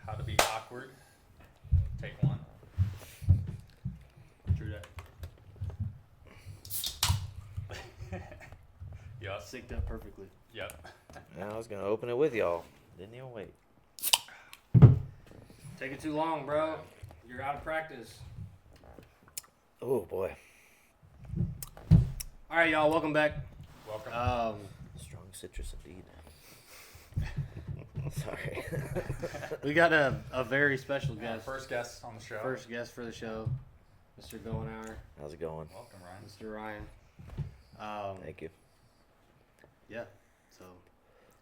how to be awkward. Take one. True that. Yup. Synced up perfectly. Yep. Now I was gonna open it with y'all. Didn't even wait. Taking too long, bro. You're out of practice. Oh boy. All right, y'all. Welcome back. Welcome. Strong citrus indeed. Sorry. We got a very special guest. First guest on the show. First guest for the show, Mr. Goenhour, How's it going? Welcome, Ryan. Mr. Ryan. Thank you. Yeah. So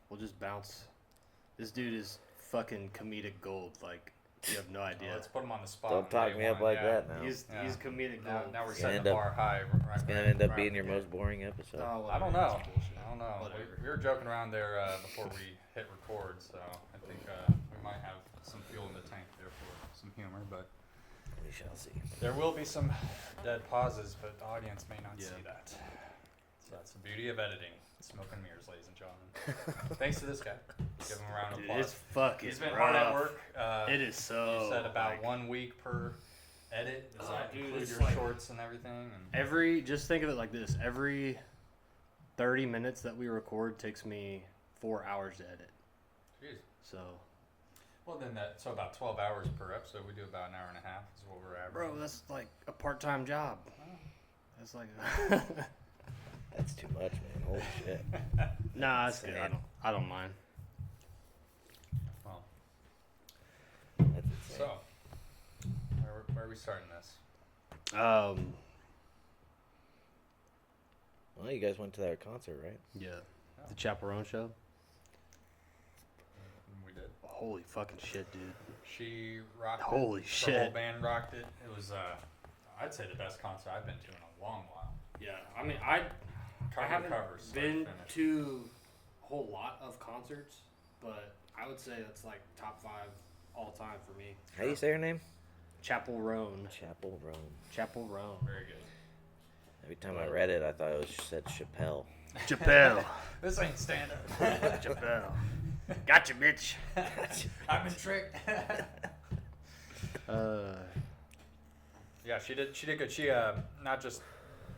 we'll just bounce. This dude is fucking comedic gold. Like you have no idea. Let's put him on the spot. Don't talk me up like that now. He's comedic gold. Now we're It's gonna setting end the up- bar high. It's gonna end up being your most boring episode. Oh, I don't whatever. know. It's bullshit. I don't know. Whatever. We were joking around there before we hit record, so I think we might have some fuel in the tank there for some humor, but We shall see. there will be some dead pauses, but the audience may not see Yeah. that. So that's the beauty of editing. Smoke and mirrors, ladies and gentlemen. Thanks to this guy. Give him a round of Dude, applause. it's fucking He's been rough. hard at work. It is so. You said about like, 1 week per edit. Does that dude, include it's your like- shorts and everything? And just think of it like this. Every 30 minutes that we record takes me 4 hours to edit. Jeez. So, Well, then so about 12 hours per episode. We do about an hour and a half is what we're averaging. bro, that's like a part-time job. That's like. That's too much, man. Holy shit. Nah, it's good. I don't mind. Well, That's insane. so where are we starting this? Well, you guys went to that concert, right? Yeah. The Chappell Roan show. We did. Holy fucking shit, dude. She rocked Holy it. The shit. whole band rocked it. It was, I'd say, the best concert I've been to in a long while. Yeah, I mean, I Cover haven't covers, start been to finish. to a whole lot of concerts, but I would say that's like top 5 all time for me. How do you say her name? Chappell Roan. Chappell Roan. Chappell Roan. Very good. Every time I read it, I thought it said Chappelle. Chappell. This ain't stand up. Chappell. Gotcha, bitch. I've been tricked. Yeah, she did good. She not just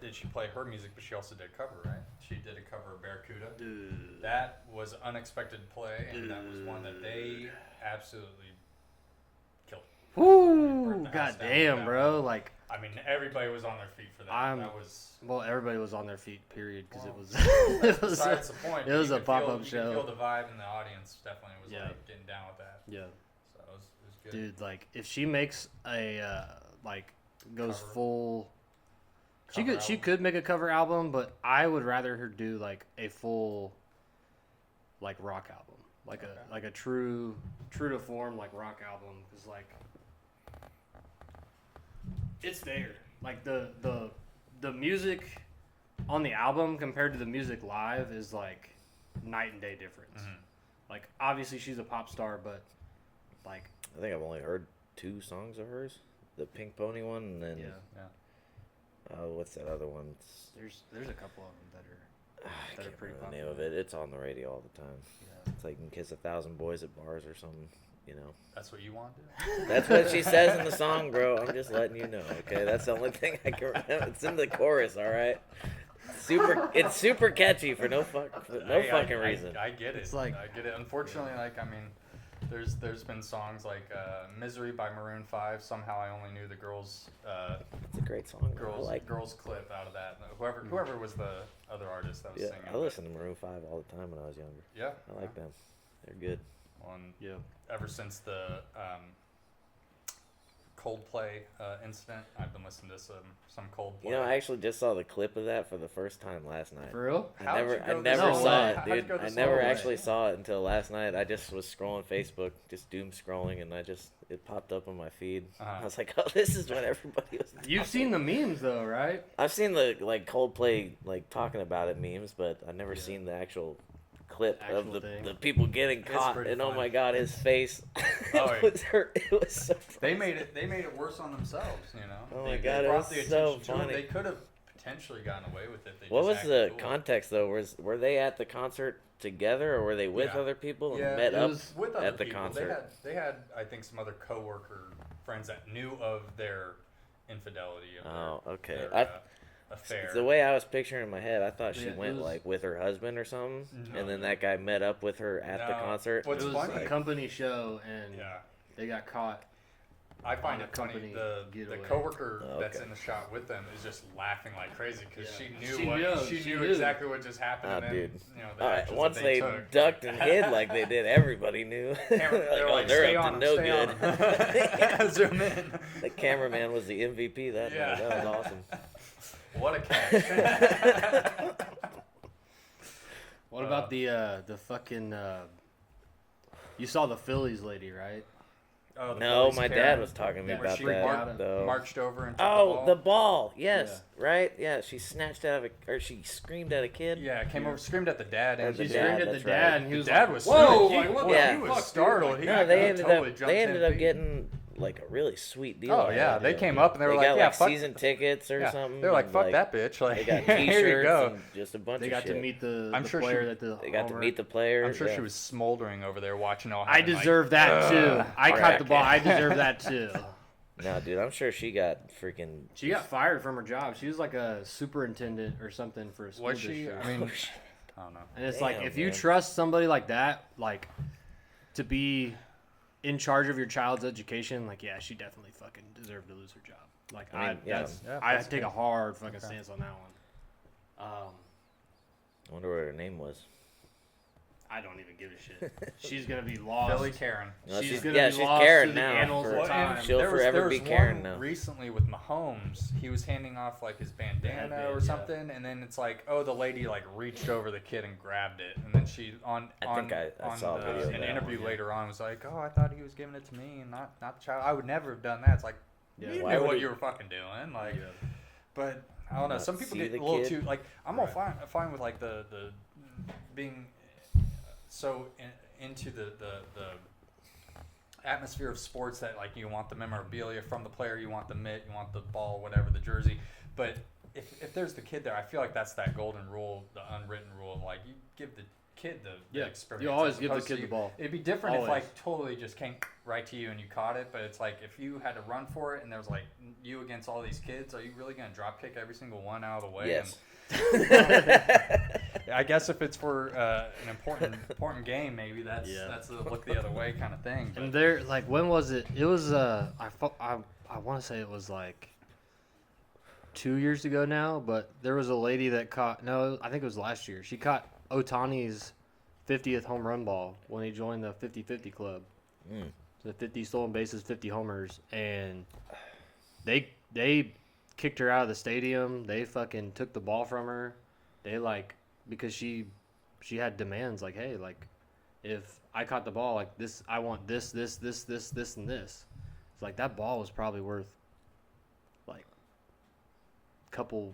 did she play her music, but she also did cover, right? She did a cover of Barracuda. Dude. That was unexpected play, and that was one that they absolutely killed. Woo! Burnt the house down with Goddamn, that bro. one. Like, I mean, everybody was on their feet for that. That was well, everybody was on their feet, period, because Well, it was. that's it was. besides the point. It was You a could feel- pop-up You show. could feel the vibe, and the audience definitely was Yeah. like getting down with that. Yeah, So it was good. dude. Like, if she makes a goes Cover. full. She Cover could album. make a cover album, but I would rather her do like a full like rock album, like a true to form like rock album, because like it's there. Like the music on the album compared to the music live is like night and day difference. Mhm. Like obviously she's a pop star, but like I think I've only heard 2 songs of hers. The Pink Pony one, and then Yeah. what's that other one? there's a couple of them that are I that are can't pretty remember the popular. name of it. It's on the radio all the time. Yeah. It's like "You Can Kiss 1,000 Boys at Bars" or something. You know. That's what you want to do? That's what she says in the song, bro. I'm just letting you know, okay? That's the only thing I can remember. It's in the chorus, all right? It's super catchy for no fucking reason. I get it. It's like- I get it. Unfortunately, like, I mean, there's been songs like "Misery" by Maroon 5. Somehow, I only knew the girls It's a great song. I like. girls clip out of that. Whoever was the other artist that was Yeah, singing. I listened to Maroon 5 all the time when I was younger. Yeah, I like them. They're good. On Yeah. ever since the Coldplay incident, I've been listening to some Coldplay. You know, I actually just saw the clip of that for the first time last night. For real? I How'd you never go saw this long? it, How'd you dude. go I this never long? actually saw it until last night. I just was scrolling Facebook, just doom scrolling, and it popped up on my feed. Uh-huh. I was like, oh, this is what everybody was doing. You've seen the memes though, right? I've seen the Coldplay talking about it memes, but I've never Yeah. seen the actual clip Actual of thing. the people getting It's caught, pretty and oh funny. my god, his face Oh, it was hurt. It was so They funny. made it worse on themselves, you know. Oh they, my they God, it brought was the so attention to it. funny. They could have potentially gotten away with it. They What just was acted the cool. context though? Were they at the concert together, or were they with Yeah. other people and Yeah, met it up was with other at the people. concert? They had I think some other coworker friends that knew of their infidelity of Oh, okay. their affair. The way I was picturing in my head, I thought she Yeah, it went was- like with her husband or something, No, and then no. that guy met up with her at the No. concert. What's It was funny- a company show, and Yeah. they got caught. I find on it a funny. company The getaway. coworker Oh, that's okay. in the shot with them is just laughing like crazy because Yeah. she knew exactly what just happened. Ah, and then, dude. You know, the actions Once that they took. ducked and hid like they did, everybody knew. They're oh, they're stay up on to 'em, no stay on good. 'em. Zoom in. The cameraman was the MVP that Yeah. night. That was awesome. What a catch. What about the fucking? You saw the Phillies lady, right? Oh, the No, Phillies my Karen, dad was talking to me That about freaked that. out. though. marched over and took Oh, the the ball. ball. Yes, right. Yeah, she snatched out of a, or she screamed at a kid. Yeah, came over, screamed at the dad, Or and the She dad, screamed at the that's dad, right. and he the was dad like, was "Whoa!" he, Like, what well, Yeah. he the was fuck, startled. dude? He, No, they he ended totally up. jumped They 10 ended up feet. getting like a really sweet deal. Oh out of yeah, it, they dude. came up and they were They like, got yeah, like fuck. season tickets or Yeah. something. They're like, and, fuck that bitch. Like, They got here you T-shirts go. and just a bunch They of got shit. to meet the I'm sure player she- that the They got to homer- meet the player. I'm sure yeah. she was smoldering over there watching all. I happen, like, deserve that too. I caught the ball. I bracket. deserve that too. No, dude, I'm sure she got freaking. She got fired from her job. She was like a superintendent or something for a school Was she? district. I mean, I don't know. And it's Damn, like if you man. trust somebody like that, like to be in charge of your child's education, like yeah, she definitely fucking deserved to lose her job. Like I mean, yeah. I take a hard fucking stance on that one. I wonder what her name was. I don't even give a shit. She's gonna be lost. Billy Karen. No, She's she's gonna yeah, be she's lost Karen to the now. annals for- of time. She'll there forever was be one Karen now. recently with Mahomes. He was handing off like his bandana Headband, or yeah. something, and then it's like, oh, the lady like reached over the kid and grabbed it, and then she I think I saw a video of an that interview one, yeah. later on was like, oh, I thought he was giving it to me and not the child. I would never have done that. It's like Yeah, you why knew would what he- you were fucking doing, like. Yeah. But I don't know. Not Some people see get the a little kid? too like. I'm all Right. fine with like the being so into the atmosphere of sports that like you want the memorabilia from the player, you want the mitt, you want the ball, whatever, the jersey. But if there's the kid there, I feel like that's that golden rule, the unwritten rule of like you give the kid the Yeah, experience. you always as give the opposed kid to the you- ball. It'd be different if Always. like totally just came right to you and you caught it, but it's like if you had to run for it and there was like you against all these kids, are you really gonna drop kick every single one out of the way? Yes. I guess if it's for an important game, maybe that's Yeah. a look the other way kind of thing. And But there, like, when was it? It was I want to say it was like 2 years ago now, but there was a lady that caught. No, I think it was last year. She caught Otani's 50th home run ball when he joined the 50-50 club. Mm. The 50 stolen bases, 50 homers, and they kicked her out of the stadium. They fucking took the ball from her. They like because she had demands like, hey, like if I caught the ball like this, I want this, and this. It's like that ball was probably worth like couple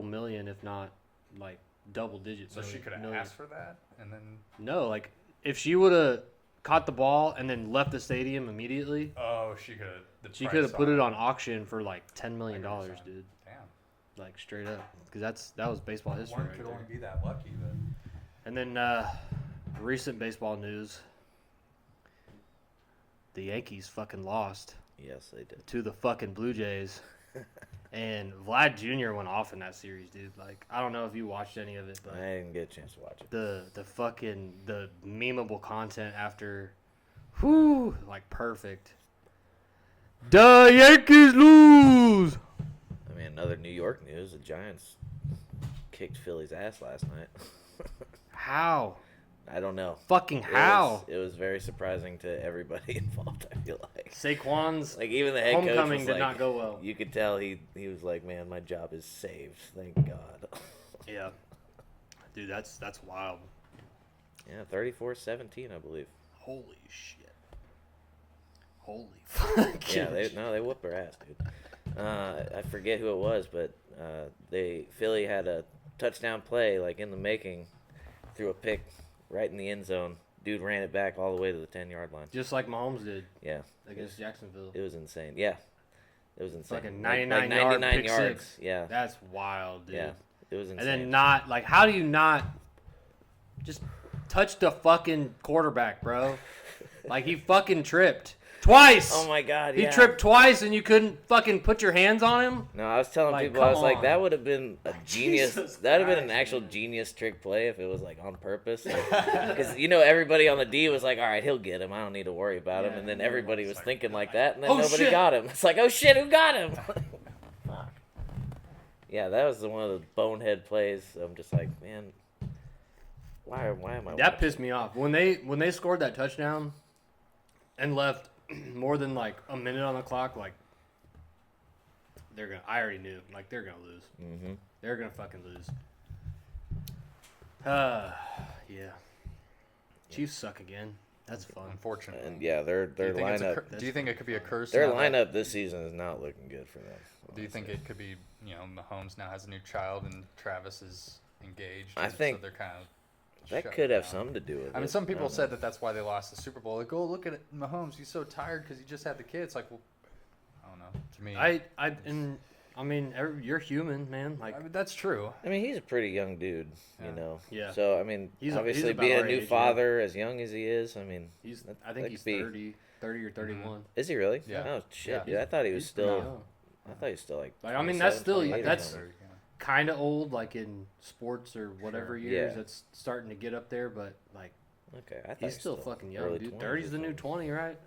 million, if not like double digits. so she could have million. asked for that, and then No, like if she would have caught the ball and then left the stadium immediately, she could have. she could have put it on auction for like $10 million, 100%. dude. Damn, Like straight up, because that was baseball history one right could there. only be that lucky. But And then recent baseball news: the Yankees fucking lost Yes, they did. to the fucking Blue Jays, and Vlad Jr. went off in that series, dude. Like I don't know if you watched any of it, but I didn't get a chance to watch it. the memeable content after, whoo, like perfect. The Yankees lose. I mean, another New York news: the Giants kicked Philly's ass last night. How? I don't know. Fucking how? It was very surprising to everybody involved. I feel like. Saquon's Like even the head coach homecoming was did like, not go well. You could tell he was like, man, my job is saved. Thank God. Yeah, dude, that's wild. Yeah, 34-17, I believe. Holy shit. Holy fuck. Yeah, they whooped their ass, dude. I forget who it was, but Philly had a touchdown play like in the making, threw a pick right in the end zone. Dude ran it back all the way to the 10-yard line. Just like Mahomes did Yeah, against Jacksonville. it was insane. Yeah, It was insane. Fucking Like 99 yards. yards. Yeah. That's wild, dude. Yeah. It was insane. And then not like, how do you not just touch the fucking quarterback, bro? Like he fucking tripped twice. Oh my God! He Yeah. tripped twice, and you couldn't fucking put your hands on him. No, I was telling Like, people, I was come like, on. that would have been a genius. Jesus That would have been an Christ, actual man. genius trick play if it was like on purpose. Because everybody on the D was like, all right, he'll get him. I don't need to worry about him. Yeah, And then yeah, everybody it's was like, thinking like that, and then oh, nobody shit. got him. It's like, oh shit, who got him? Fuck. Yeah, that was one of the bonehead plays. I'm just like, man, why am I? That pissed me off when they scored that touchdown and left more than like a minute on the clock. Like I already knew, like they're gonna lose. Mm-hmm. They're gonna fucking lose. Yeah. Chiefs suck again. That's fun. Unfortunately. And yeah, their do you think it's a lineup, cur- do you think it could be a curse? their now that- lineup this season is not looking good for them. Do you think it could be, Mahomes now has a new child and Travis is engaged? I and think so they're kind of That shut could have down. something to do with it. I mean, some I people don't said know. that that's why they lost the Super Bowl. Like, oh, look at Mahomes. He's so tired because he just had the kids. Like, well, I don't know. To me, You're human, man. Like I mean, that's true. I mean, he's a pretty young dude, Yeah. Yeah. So, I mean, He's obviously about being our a new age, yeah. father as young as he is, I mean, I think that he's could be- 30 or 31. is he really? Yeah. Oh, shit, Yeah. dude. I thought he was He's still, pretty young. I thought he was still like, Like, I mean, that's 27, still- 28 or that's- something. Kind of old, like in sports or whatever Sure. years. Yeah. That's starting to get up there, but like Okay, I thought he's still fucking young, early dude. 20s 30's or the new something. 20, right?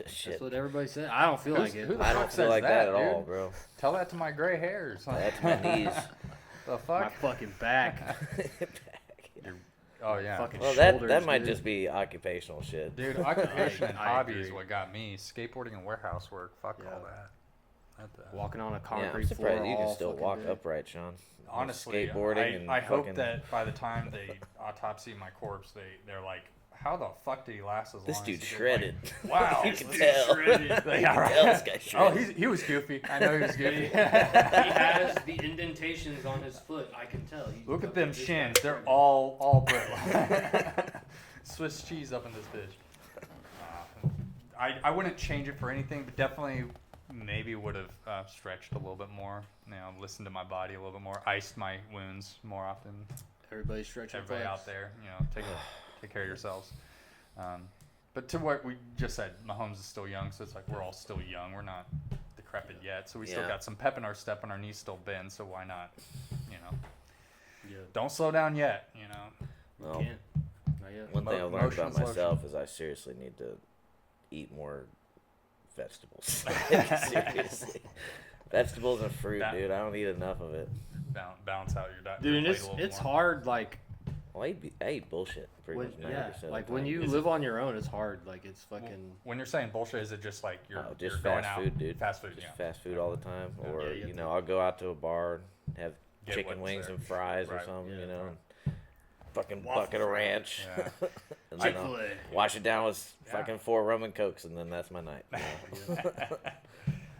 Shit. That's what everybody said. I don't feel like it. who the I fuck don't feel says like that at dude? all, bro. Tell that to my gray hairs. That's my knees. The My fuck? fucking back. Oh yeah. Fucking Well, that shoulders, might dude. just be occupational shit. Dude, occupation and I hobby is agree. what got me. Skateboarding and warehouse work. Fuck Yeah. all that. Walking on a Yeah, concrete I'm surprised floor you can all still fucking walk day. upright, Sean. Honestly, skateboarding and I hope fucking- that by the time they autopsy my corpse, they're like, how the fuck did he last as This long? dude's as he did?" shredded. Like, wow, You can this tell. is shredded. You can Yeah, tell right. this guy's Oh, shredded. he was goofy. I know he was goofy. He has the indentations on his foot. I can tell. Look at them shins. They're all brittle. Swiss cheese up in this bitch. I wouldn't change it for anything, but definitely maybe would have stretched a little bit more. Listened to my body a little bit more. Iced my wounds more often. Everybody stretch your Everybody legs. out there, take care of yourselves. But to what we just said, Mahomes is still young, so it's like we're all still young. We're not decrepit yet, so we still Yeah. got some pep in our step, and our knees still bend. So why not? Yeah. Don't slow down yet. Well, Can't. Not yet. one thing I learned about Motion's lotion. myself is I seriously need to eat more vegetables. Seriously. Vegetables and fruit, That- dude. I don't eat enough of it. Balance out your diet. Dude, and your plate a little it's more. hard. Like Well, I eat bullshit pretty when, much 90% like of the when time. you live on your own, it's hard. Like it's fucking. When you're saying bullshit, is it just like you're, Oh, you're just going fast out, food, dude. Fast food, Just yeah. fast food all the time, Yeah. or Yeah, you have to- I'll go out to a bar and have Get chicken what's wings there. and fries or Right. something, Yeah. and fucking Waffle bucket of fry. ranch, Yeah. and then Chick-fil-A. I'll wash it down with Yeah. fucking 4 rum and cokes, and then that's my night.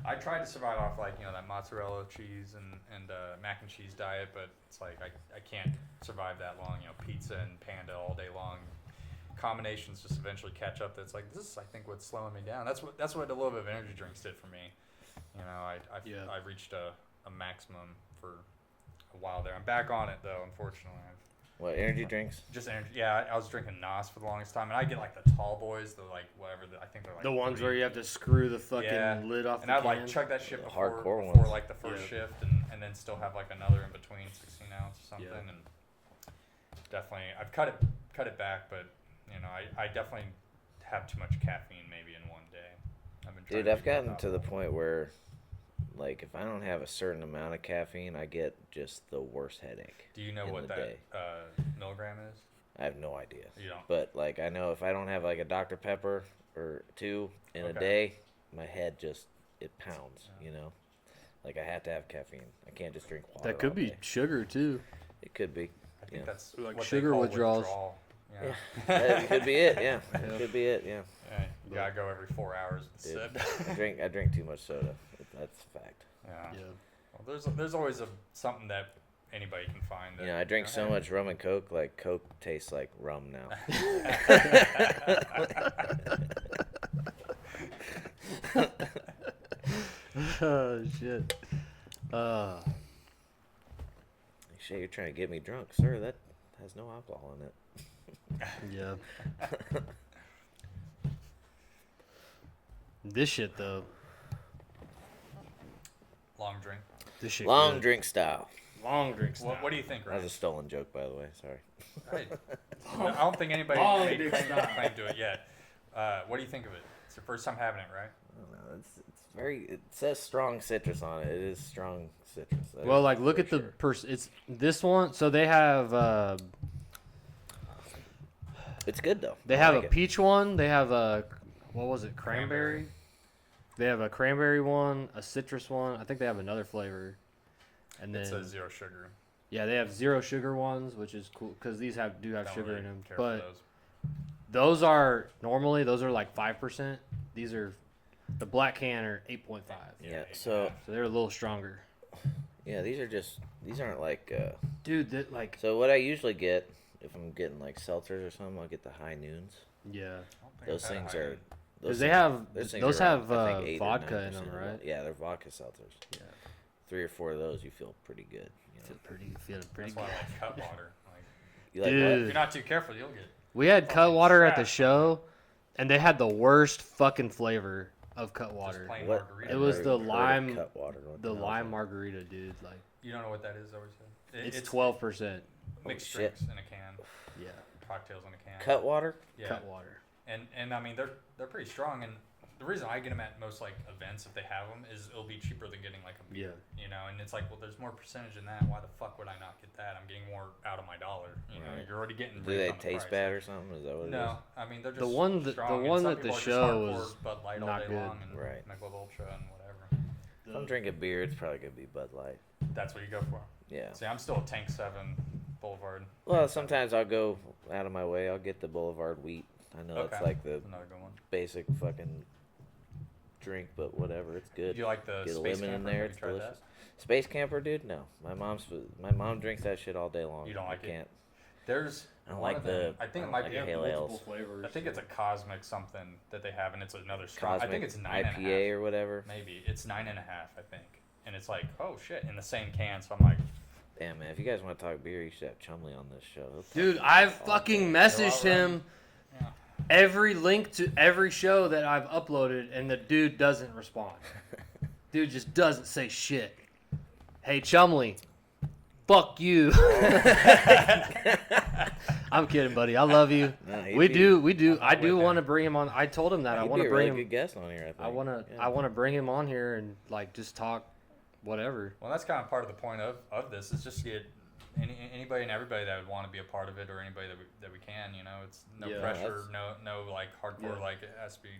I tried to survive off that mozzarella cheese and mac and cheese diet, but it's like I can't survive that long. Pizza and Panda all day long. Combinations just eventually catch up. That's like this is I think what's slowing me down. That's what a little bit of energy drinks did for me. I reached a maximum for a while there. I'm back on it though, unfortunately. What, energy drinks? Just energy. Yeah, I was drinking Nos for the longest time, and I get like the tall boys, the like whatever. I think they're like The ones 3. where you have to screw the fucking Yeah. lid off And the I'd can. like chug that shit The before hardcore before ones. like the first Yeah. shift, and then still have like another in between, 16 ounce or something. Yeah. And definitely, I've cut it back, but I definitely have too much caffeine maybe in one day. I've been trying Dude, to I've figure gotten that to the out. point where, like, if I don't have a certain amount of caffeine, I get just the worst headache. Do you know in what the that day. milligram is? I have no idea. You don't. But, like, I know if I don't have, like, a Dr. Pepper or 2 in a Okay. day, my head just, it pounds, Yeah. Like, I have to have caffeine. I can't just drink water That could all be day. sugar too. It could be. I think Yeah. that's Like what sugar they call withdrawals. withdrawal. Yeah. That could be it, yeah. Yeah. That could be it, yeah. Yeah, you gotta go every 4 hours with Dude, sip. I drink too much soda. That's a fact. Yeah. Yeah. Well, there's always something that anybody can find. That, I drink so hey. much rum and Coke, like, Coke tastes like rum now. shit. Shit, you're trying to get me drunk, sir. That has no alcohol in it. Yeah. This shit though. Long drink. This shit. Long good. drink style. Long drinks. What do you think, That Ryan? was a stolen joke, by the way. Sorry. Hey, I don't think anybody Long made drink claim style. to it yet. What do you think of it? It's your first time having it, right? I don't know. It's very. It says strong citrus on it. It is strong citrus. That Well, is like look for at the sure. It's this one. So they have It's good though. they I have like a it. peach one. They have a what was it? Cranberry. They have a cranberry one, a citrus one. I think they have another flavor. And then It says 0 sugar. yeah, they have 0 sugar ones, which is cool because these do have Don't sugar really in them. care for But those. those are like 5%. These are the black can are 8.5. Yeah. So So they're a little stronger. yeah, these aren't like. Dude, that like So what I usually get if I'm getting like seltzers or something, I'll get the high noons. yeah. I don't think Those I've had a things high are. end. Because they have things those are have around, I think, 8 or vodka in 9% them, of right? Yeah, they're vodka seltzers. Yeah. 3 or 4 of those, you feel pretty good. You know? Feeling pretty That's good. why I like cut water. Like, You like Dude. if what? you're not too careful, you'll get. We had cut fucking water at the trash. show, and they had the worst fucking flavor of cut Just water. plain What? margarita. It was I've the never heard of lime- cut water. What The hell is lime that? margarita, dude. Like You don't know what that is, I always said. it's 12%. Mixed Holy shit. drinks in a can, Yeah, cocktails in a can. Cut water? Yeah. cut water. And I mean they're pretty strong, and the reason I get them at most like events if they have them is it'll be cheaper than getting like a beer, you know. And it's like, well, there's more percentage in that. Why the fuck would I not get that? I'm getting more out of my dollar. You know, Right. you're already getting. Do raped they on the taste price. bad or something? Is that what it is? No, I mean they're just The one strong, and at some the people are just show hardcore was Bud Light all not day good. long and Right. Michelob Ultra and whatever. If I'm drinking beer, it's probably gonna be Bud Light. That's what you go for. Yeah. See, I'm still a Tank 7 Boulevard. Well, sometimes I'll go out of my way. I'll get the Boulevard Wheat. I know it's Okay. like the Another good one. basic fucking drink, but whatever. It's good. Do you like the Get a Space lemon in Camper? there, Have it's you tried delicious. that? Space Camper, dude? No. My mom drinks that shit all day long. You don't like I it? can't. There's I don't one like of them, the. I think I it don't might like be the pale ales. flavors. I think it's a cosmic something that they have, and it's another strong. Cosmic I think it's 9.5. IPA or whatever. Maybe it's 9.5. I think, and it's like, oh shit, in the same can. So I'm like, Damn, man. If you guys want to talk beer, you should have Chumley on this show. He'll Dude, talk I've all fucking day. messaged They're all him yeah. every link to every show that I've uploaded, and the dude doesn't respond. Dude just doesn't say shit. Hey, Chumley, fuck you. I'm kidding, buddy. I love you. No, he'd We be- do. I I'm do with want to him. bring him on. I told him that I He'd want be to a bring really him. good guest on here. I think. I want to. Yeah. I want to bring him on here and like just talk, whatever. Well, that's kind of part of the point of this is just to get anybody and everybody that would want to be a part of it, or anybody that we can. You know, it's no Yeah, pressure, that's- no like hardcore Yeah. like it has to be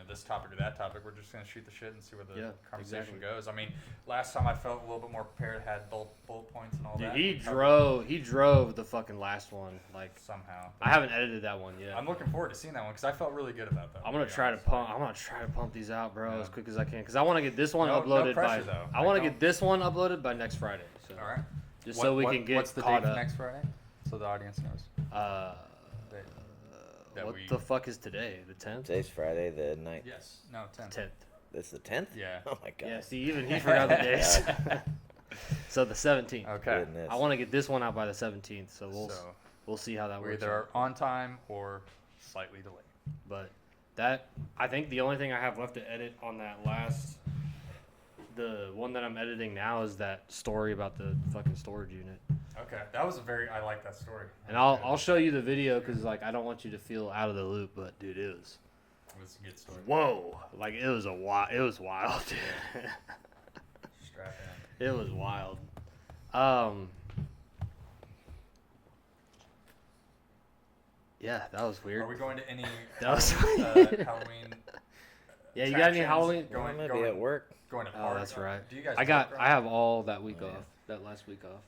this topic or that topic. We're just gonna shoot the shit and see where the Yeah, conversation exactly. goes. I mean, last time I felt a little bit more prepared, had bullet points and all Dude, that. he We covered drove the fucking last one. Like somehow. I haven't edited that one yet. I'm looking forward to seeing that one because I felt really good about that. I'm gonna be try to honest. pump. I'm gonna try to pump these out, bro, Yeah. as quick as I can, because I want to get this one No uploaded pressure, by. though. I Like, want to don't- get this one uploaded by next Friday. So All right. just so we What- can get what's the caught date up. next Friday, so the audience knows. That What we- the fuck is today? The 10th? Today's Friday the 9th. Yes. No. 10. 10th. That's the 10th? Yeah. Oh my god. Yeah. See, even he forgot the days. So the 17th. Okay. Goodness. I want to get this one out by the 17th. So So we'll see how that we works. either out. are on time or slightly delayed. But that I think the only thing I have left to edit on that the one that I'm editing now is that story about the fucking storage unit. Okay, that was I like that story. And I'll show you the video because like I don't want you to feel out of the loop, but dude, it was It was a good story. whoa, like it was wild, dude. Strap It was wild. Yeah, that was in. weird. Are we going to any That was Halloween? Yeah, you got any attractions? Halloween? Well, I'm Going, gonna be at going, work. going to Oh, party? that's right. Do you guys? I work, have all that week Oh, yeah. off, that last week off.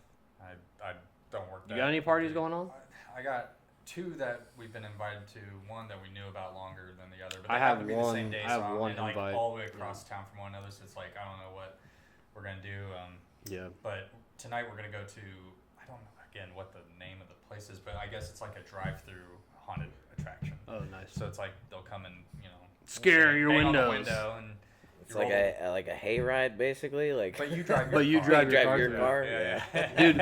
I don't work. You that got any parties going on? I got 2 that we've been invited to. One that we knew about longer than the other. But I they have happen to be one- The same day, I have so one and, like, invite. all the way across town from one another. So it's like I don't know what we're gonna do. Yeah. But tonight we're gonna go to, I don't know again what the name of the place is, but I guess it's like a drive-through haunted attraction. Oh, nice. So it's like they'll come and Scare your bang on the windows. window and It's like a hayride, basically. Like, But you drive your But you car. drive your drive car your through it. car. Yeah. Dude,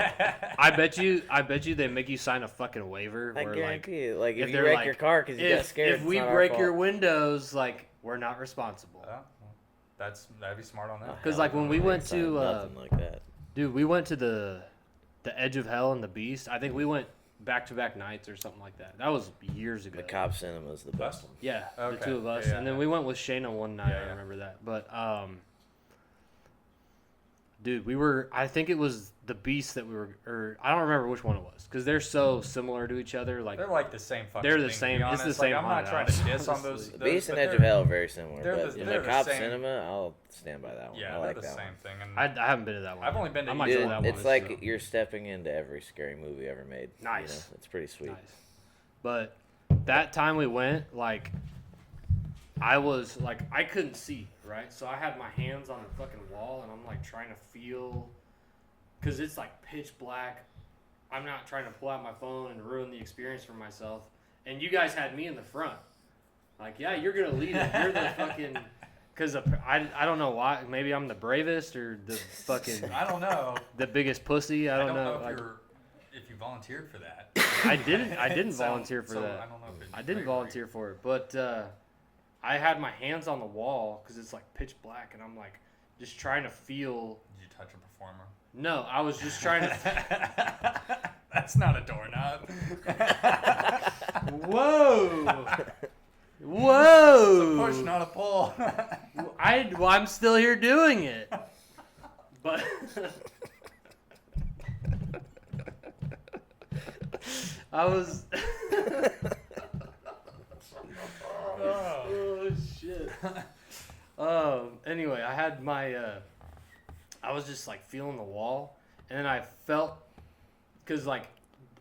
I bet you they make you sign a fucking waiver. I where, guarantee you. Like, if you they're wreck like, your car because you got scared, if we it's not our break fault. your windows, like we're not responsible. Oh, well, that'd be smart on that. 'Cause, like, when we went to, nothing like that. Dude, we went to the Edge of Hell and the Beast. I think we went back-to-back nights or something like that. That was years ago. The Cop Cinema is the best one. Yeah, the Okay. two of us, Yeah, and then yeah. we went with Shayna one night. Yeah, I yeah. remember that. But dude, I think it was the Beast that we were, or I don't remember which one it was, because they're so similar to each other. Like They're like the same fucking They're the thing, to same- be it's the honest. same Like, I'm not haunted trying to house, diss on honestly. those. The Beast and but Edge of Hell are very similar, they're but the- the they're the Cop same. Cinema, I'll stand by that one. Yeah, I like they're the that same one. thing. And I haven't been to that one. I've only been to I might either. go to Dude, that one. it's like so. you're stepping into every scary movie ever made. Nice. You know? It's pretty sweet. Nice. But that time we went, like, I was like, I couldn't see, right? So I had my hands on the fucking wall, and I'm like trying to feel, because it's like pitch black. I'm not trying to pull out my phone and ruin the experience for myself. And you guys had me in the front. Like, yeah, you're gonna lead it. You're the fucking. Because I don't know why. Maybe I'm the bravest or the fucking I don't know. the biggest pussy. I don't know. if Like, if you volunteered for that. I didn't So- volunteer for so that. I don't know if it's I didn't right. volunteer for it, but I had my hands on the wall because it's like pitch black, and I'm like just trying to feel. Did you touch a performer? No, I was just trying to. That's not a doorknob. Whoa! Whoa! It's a push, not a pull. I'm still here doing it, but. I was. Oh shit. Anyway, I had my. I was just like feeling the wall, and then I felt, cause like,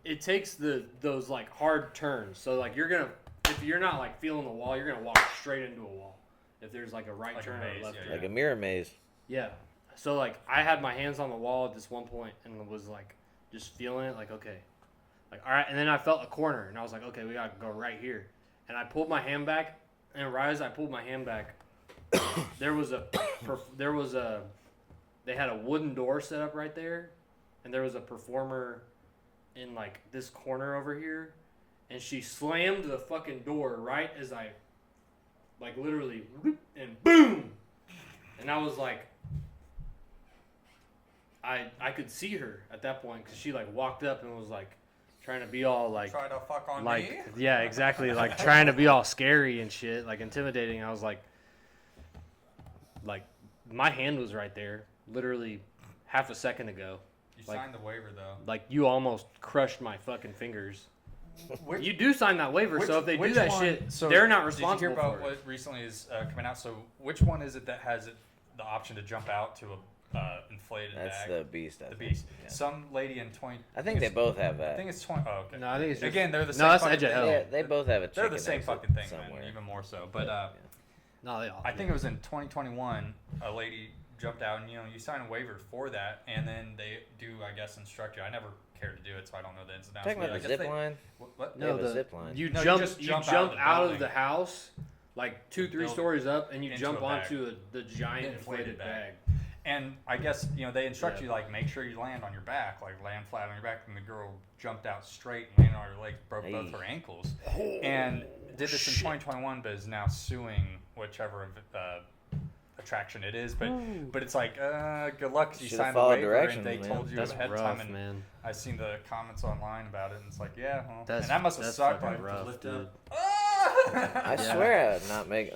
it takes those like hard turns. So like if you're not like feeling the wall, you're gonna walk straight into a wall. If there's like a right Like a turn maze, or a left yeah, turn. Like a mirror maze. Yeah. So like I had my hands on the wall at this one point and was like just feeling it, like okay, like all right. And then I felt a corner and I was like, okay, we gotta go right here. And I pulled my hand back, and right as I pulled my hand back, there was a they had a wooden door set up right there, and there was a performer in like this corner over here, and she slammed the fucking door right as I like literally whoop, and boom, and I was like. I could see her at that point because she like walked up and was like trying to be all like Try to fuck on like me. yeah, exactly, like trying to be all scary and shit, like intimidating. I was like my hand was right there literally half a second ago. You like- signed the waiver though. Like you almost crushed my fucking fingers. Which- You do sign that waiver, so if they do which that one- shit, so they're not Did you responsible hear about for it. what recently is coming out? So which one is it that has the option to jump out to a inflated That's bag? the Beast. I The think. Beast. Yeah. Some lady in 20. I think they both have I that. think it's 20. Oh, okay. No, I think it's just, Again, they're the no, same. that's fucking Edge of thing. Hell. Yeah, they both have a They're the chicken same exit fucking thing, somewhere. man. Even more so. But No, they all. I think it was in 2021. A lady jumped out, and you sign a waiver for that, and then they do, I guess, instruct you. I never cared to do it, so I don't know the ins and outs. Talking but about I the guess zip line. What? They No, have a the zip line. You No, you jump. just You jump jump out out of the of the house, like 2-3 Build stories up, and you into jump a bag. onto the giant Inflated inflated bag. bag. And I guess they instruct Yeah. you like make sure you land on your back, like land flat on your back. And the girl jumped out straight and landed on her legs, broke both her ankles, and did this in 2021, but is now suing whichever attraction it is. But it's like good luck 'cause you Should've signed the followed waiver directions, and they man. told you That's ahead of rough, time. And man. I seen the comments online about it, and it's like and That's that must have that's sucked. fucking Like to rough, lift dude. up. I swear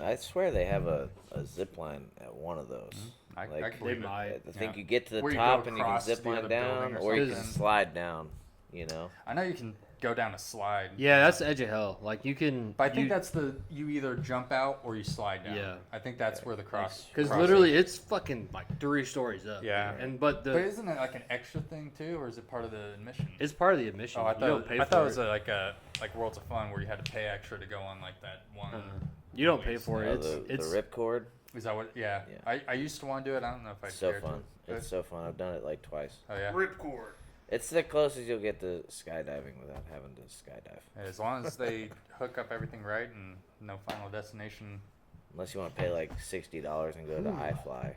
I swear they have a zip line at one of those. I Like, can believe they it. might. I think Yeah. you get to the Where you top go and you can across zip the line other down, building or you can something. slide down. You know. I know you can go down a slide. Yeah, that's the Edge of Hell. Like you can. But I think that's you either jump out or you slide down. Yeah. I think that's where the cross. because cross literally is. it's fucking like 3 stories up. Yeah. But But isn't it like an extra thing too, or is it part of the admission? it's part of the admission. Oh, I You don't thought pay I for thought it it. was like Worlds of Fun where you had to pay extra to go on like that one. You don't pay for Oh, it. It's the ripcord. Is that what? Yeah. Yeah. I used to want to do it. I don't know if I So cared fun. to. It's so fun. I've done it like twice. Oh yeah. ripcord. It's the closest you'll get to skydiving without having to skydive. As long as they hook up everything right and no Final Destination unless you want to pay like $60 and go to iFly.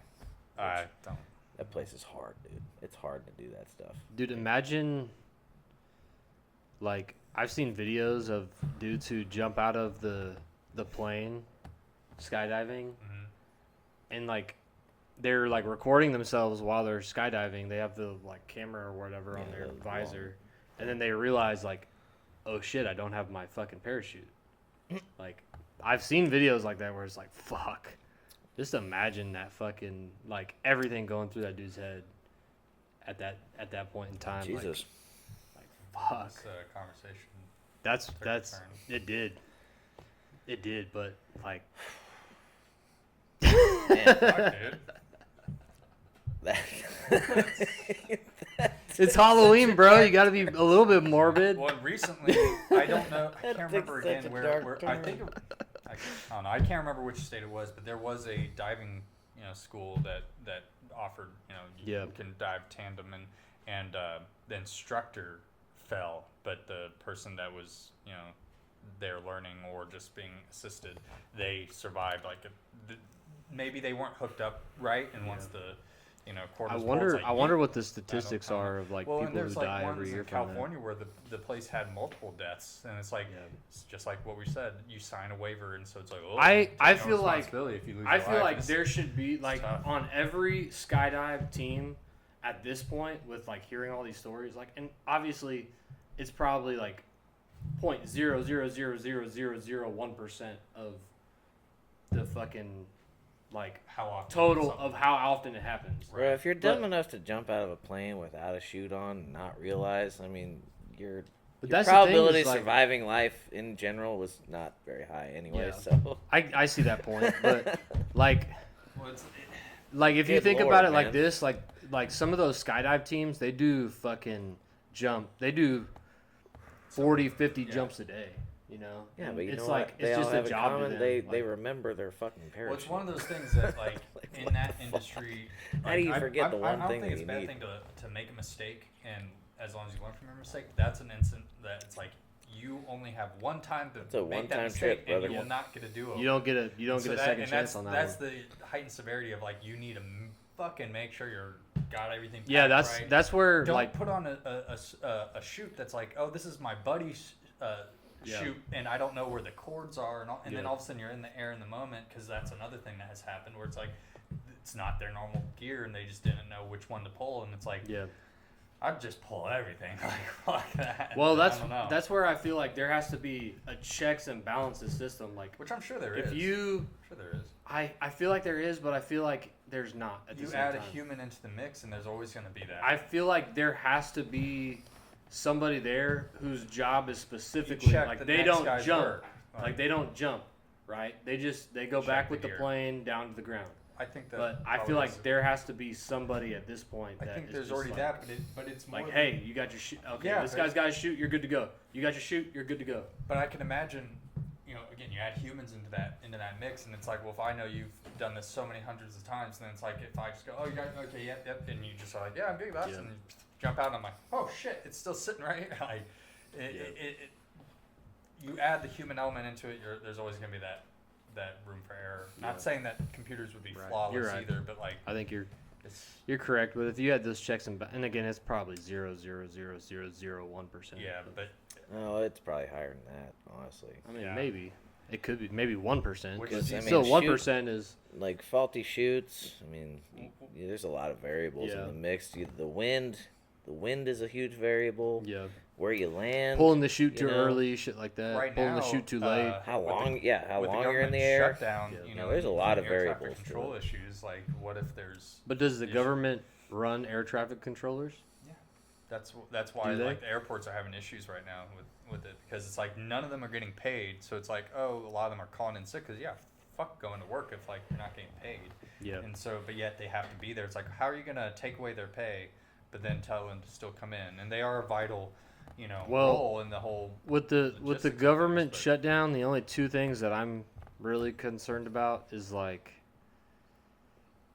I don't. That place is hard, dude. It's hard to do that stuff. Dude, imagine, like, I've seen videos of dudes who jump out of the plane skydiving, and, like, they're, like, recording themselves while they're skydiving. They have the, like, camera or whatever on their visor, and then they realize, like, oh, shit, I don't have my fucking parachute. Like, I've seen videos like that where it's like, fuck. Just imagine that fucking, like, everything going through that dude's head at that point in time. Jesus. Like fuck. This conversation. That's took a turn. It did, but like. Man, Fuck, dude. It's Halloween, bro. You got to be a little bit morbid. Well, recently, I don't know. I That can't takes remember such again a where. dark I turn. think. I don't know. I can't remember which state it was, but there was a diving, school that offered, you Yeah. can dive tandem, and the instructor fell, but the person that was, there learning or just being assisted, they survived. Like, maybe they weren't hooked up right, and once the cord I was wonder. pulled, it's like, I wonder what the statistics I don't know. are of like well, and people who there's like die ones every year in from California where the place had multiple deaths, and it's like it's just like what we said. You sign a waiver, and so it's like, oh, I you take no feel like- responsibility if you lose that. I your feel life. like It's- there should be like tough. on every skydive team at this point with like hearing all these stories, like, and obviously it's probably like 0.0000001% of the fucking like how often total something- of how often it happens. Bro, if you're dumb But- enough to jump out of a plane without a chute on and not realize, I mean, your But your that's the thing probability is, of like, surviving life in general was not very high anyway. Yeah. So I see that point, but like Well, it's, like if you Good think Lord, about it man. like this, like some of those skydive teams, they do fucking jump. They do 40, 50 jumps a day, yeah, And but you it's know like what? They it's all just have a in job common. to them. They Like, remember their fucking parachute. well, it's one of those things that like in that industry. How do you like, forget the one I don't thing think that it's a you bad need? thing to make a mistake, and as long as you learn from your mistake, that's an instant that it's like you only have one time to It's a make that one-time mistake, trip, and brother. you will not get a do-over. you don't get a So second and chance that's, on that that's one. the heightened severity of like you need to fucking make sure you're got everything. Yeah, packed that's right. that's where Don't like put on a shoot that's like, oh, this is my buddy's Yeah. shoot, and I don't know where the cords are, and then Yeah. all of a sudden you're in the air in the moment, because that's another thing that has happened where it's like it's not their normal gear, and they just didn't know which one to pull, and it's like yeah. I'd just pull everything like fuck that. Well, I don't know. that's where I feel like there has to be a checks and balances system. Like which I'm sure there is. if you, I'm sure there is. I feel like there is, but I feel like there's not at the You same add time. a human into the mix, and there's always going to be that. I feel like there has to be somebody there whose job is specifically check like the they next don't guy's jump. work. Like they don't jump, right? They go Check back the with the gear. plane down to the ground. I think that. But I probably feel is- like there has to be somebody at this point. I that think is there's just already like, that, but it's more Like, than- hey, you got your shoot. Okay, Yeah, this but- guy's got his shoot. You're good to go. You got your shoot. You're good to go. But I can imagine, again, you add humans into that mix, and it's like, well, if I know you've done this so many hundreds of times, then it's like if I just go, oh, you got okay, yep, and you just are like, yeah, I'm good, that's, Yeah. and you jump out, and I'm like, oh shit, it's still sitting right. Like, you add the human element into it, there's always gonna be that room for error. Yeah. Not saying that computers would be Right. flawless You're right. either, but like, I think you're it's correct. But if you had those checks and again, it's probably 0.00001%. yeah, but Oh, it's probably higher than that, honestly. I mean, Yeah. maybe it could be maybe 1%. Which Because is- I mean, still shoot- 1% is Like faulty chutes. I mean, there's a lot of variables Yeah. in the mix. The wind is a huge variable. yeah. Where you land, Pulling the chute you too know, early, shit like that. right Pulling now, the chute too late. how with the- long? How with the long you're in the government air. shutdown, Yeah. There's a lot of air traffic variables to control it. issues. Like, what if there's But does the issue. government run air traffic controllers? That's why Do they? like the airports are having issues right now with it, because it's like none of them are getting paid. So it's like, oh, a lot of them are calling in sick because fuck going to work if like you're not getting paid. Yeah. And so, but yet they have to be there. It's like, how are you gonna take away their pay, but then tell them to still come in? And they are a vital, Well, role in the whole. With the logistics of government things, but- shutdown, the only two things that I'm really concerned about is like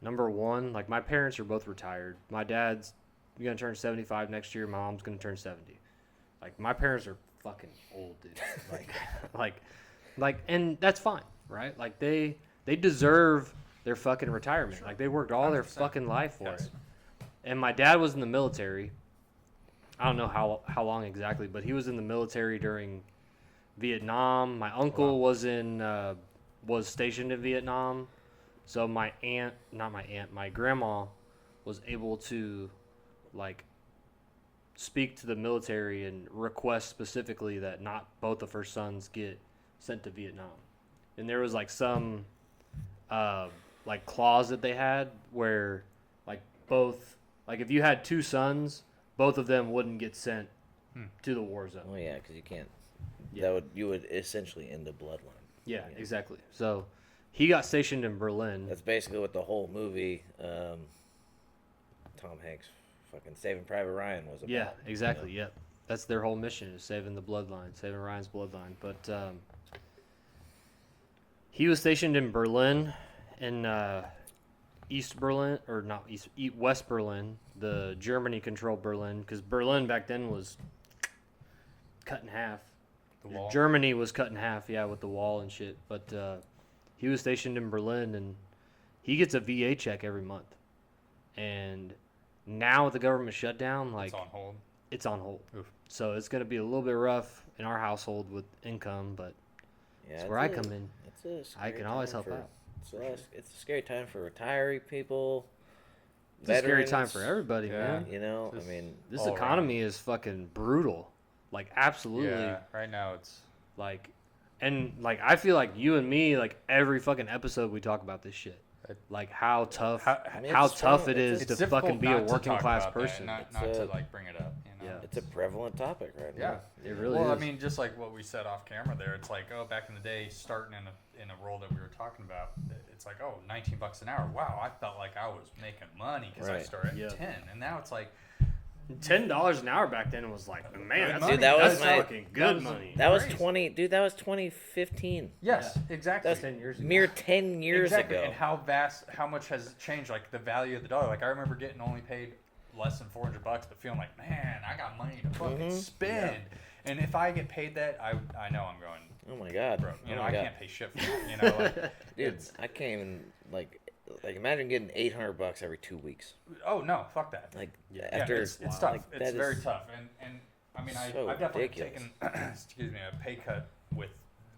number one, like my parents are both retired. My dad's gonna turn 75 next year. My mom's gonna turn 70. Like my parents are fucking old, dude. Like, and that's fine, right? Like they they deserve their fucking retirement. Like, they worked all their 100%. fucking life for Yes. it. And my dad was in the military. I don't know how long exactly, but he was in the military during Vietnam. My uncle was stationed in Vietnam. So my grandma was able to, like, speak to the military and request specifically that not both of her sons get sent to Vietnam. And there was, like, some, like, clause that they had where, like, both, like, if you had 2 sons, both of them wouldn't get sent to the war zone. Oh yeah, because you can't. Yeah. You would essentially end the bloodline. Yeah, exactly. So he got stationed in Berlin. That's basically what the whole movie, Tom Hanks, fucking Saving Private Ryan was about. Yeah, exactly. Yep. That's their whole mission, is saving the bloodline, saving Ryan's bloodline. But he was stationed in Berlin, in East Berlin, or not West Berlin, the Germany-controlled Berlin, because Berlin back then was cut in half. The wall. Germany was cut in half, yeah, with the wall and shit. But he was stationed in Berlin, and he gets a VA check every month. And now with the government shutdown, like, It's on hold. it's on hold. Oof. So it's going to be a little bit rough in our household with income, but Yeah, that's where I come in. It's a I scary can always time help out. It's a scary time for retiree people. It's a scary time veterans, for everybody, Yeah. man. You know, Just- I mean, This all economy is fucking brutal. Like, absolutely. Yeah, right now it's Like, and, like, I feel like you and me, like, every fucking episode we talk about this shit. Like, how tough, I mean, how it's tough strong- it is it's to fucking difficult be a not to working talk class about that, person. not It's to a- like bring it up. You know? Yeah. it's a prevalent topic right Yeah. now. It really Well, is. I mean, just like what we said off camera there, it's like, oh, back in the day, starting in a role that we were talking about, it's like, oh, $19 an hour. Wow, I felt like I was making money because I Right. started at Yeah. 10, and now it's like, $10 an hour back then was like, man, that's, money. Dude, that was that's my- fucking good money. That was Crazy. 2015. yes, exactly. That's 10 years ago. Mere 10 years Exactly, ago. and how much has it changed? Like the value of the dollar. Like I remember getting only paid less than $400, but feeling like, man, I got money to fucking spend. And if I get paid that, I know I'm going Oh my god. broke. You Oh know, my I God. can't pay shit for that. You know, like, Dude, it's, I can't even like imagine getting $800 every 2 weeks. oh no, fuck that. Like Yeah. after Yeah, it's Wow. tough. like, It's that very is- tough. And I mean, so I've definitely ridiculous. taken, excuse me, a pay cut with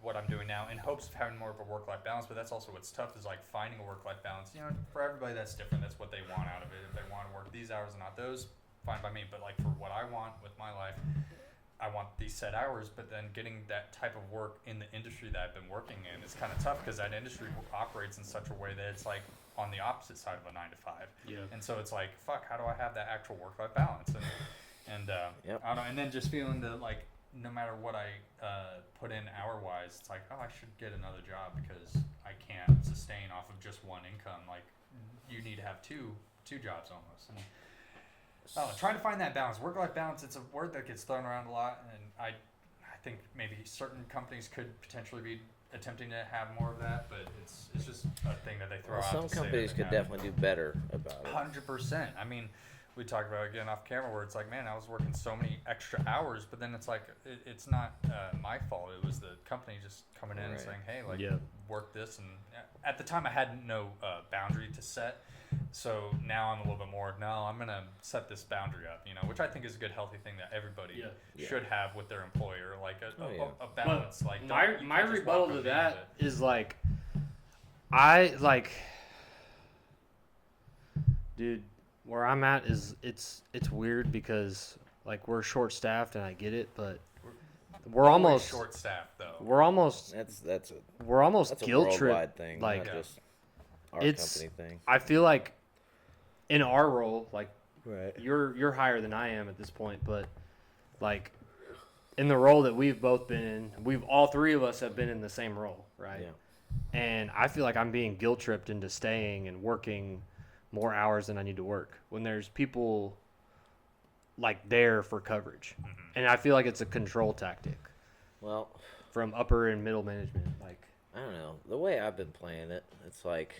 what I'm doing now in hopes of having more of a work-life balance. But that's also what's tough is like finding a work-life balance. You know, for everybody that's different. That's what they want out of it. If they want to work these hours and not those, fine by me. But like for what I want with my life, I want these set hours, but then getting that type of work in the industry that I've been working in is kind of tough because that industry operates in such a way that it's like on the opposite side of a 9 to 5. Yeah. And so it's like, fuck, how do I have that actual work-life balance? And Yep. I don't know. And then just feeling that like no matter what I put in hour-wise, it's like, oh, I should get another job because I can't sustain off of just one income. Like you need to have two jobs almost. And I don't know, trying to find that balance. Work-life balance, it's a word that gets thrown around a lot, and I think maybe certain companies could potentially be attempting to have more of that, but it's just a thing that they throw well, out. some to say that companies they could have. definitely do better about it. 100%. I mean, we talked about it again off camera where it's like, man, I was working so many extra hours, but then it's like, it's not my fault. It was the company just coming in and Right. saying, hey, like, Yeah. work this. And at the time, I had no boundary to set. So now I'm a little bit more, no, I'm going to set this boundary up, you know, which I think is a good, healthy thing that everybody Yeah. should have with their employer, like a But balance. Like, my you my can't just rebuttal walk to over the that end of is like, I like, dude, where I'm at is it's weird because like we're short staffed and I get it, but we're Always almost short staffed, though. we're almost That's a guilt worldwide tripped. thing, Like not just our it's- company thing. I feel like in our role, like Right. you're higher than I am at this point, but like in the role that we've both been in, we've all three of us have been in the same role, right? Yeah. And I feel like I'm being guilt tripped into staying and working more hours than I need to work when there's people like there for coverage. And I feel like it's a control tactic Well, from upper and middle management. Like, I don't know. The way I've been playing it, it's like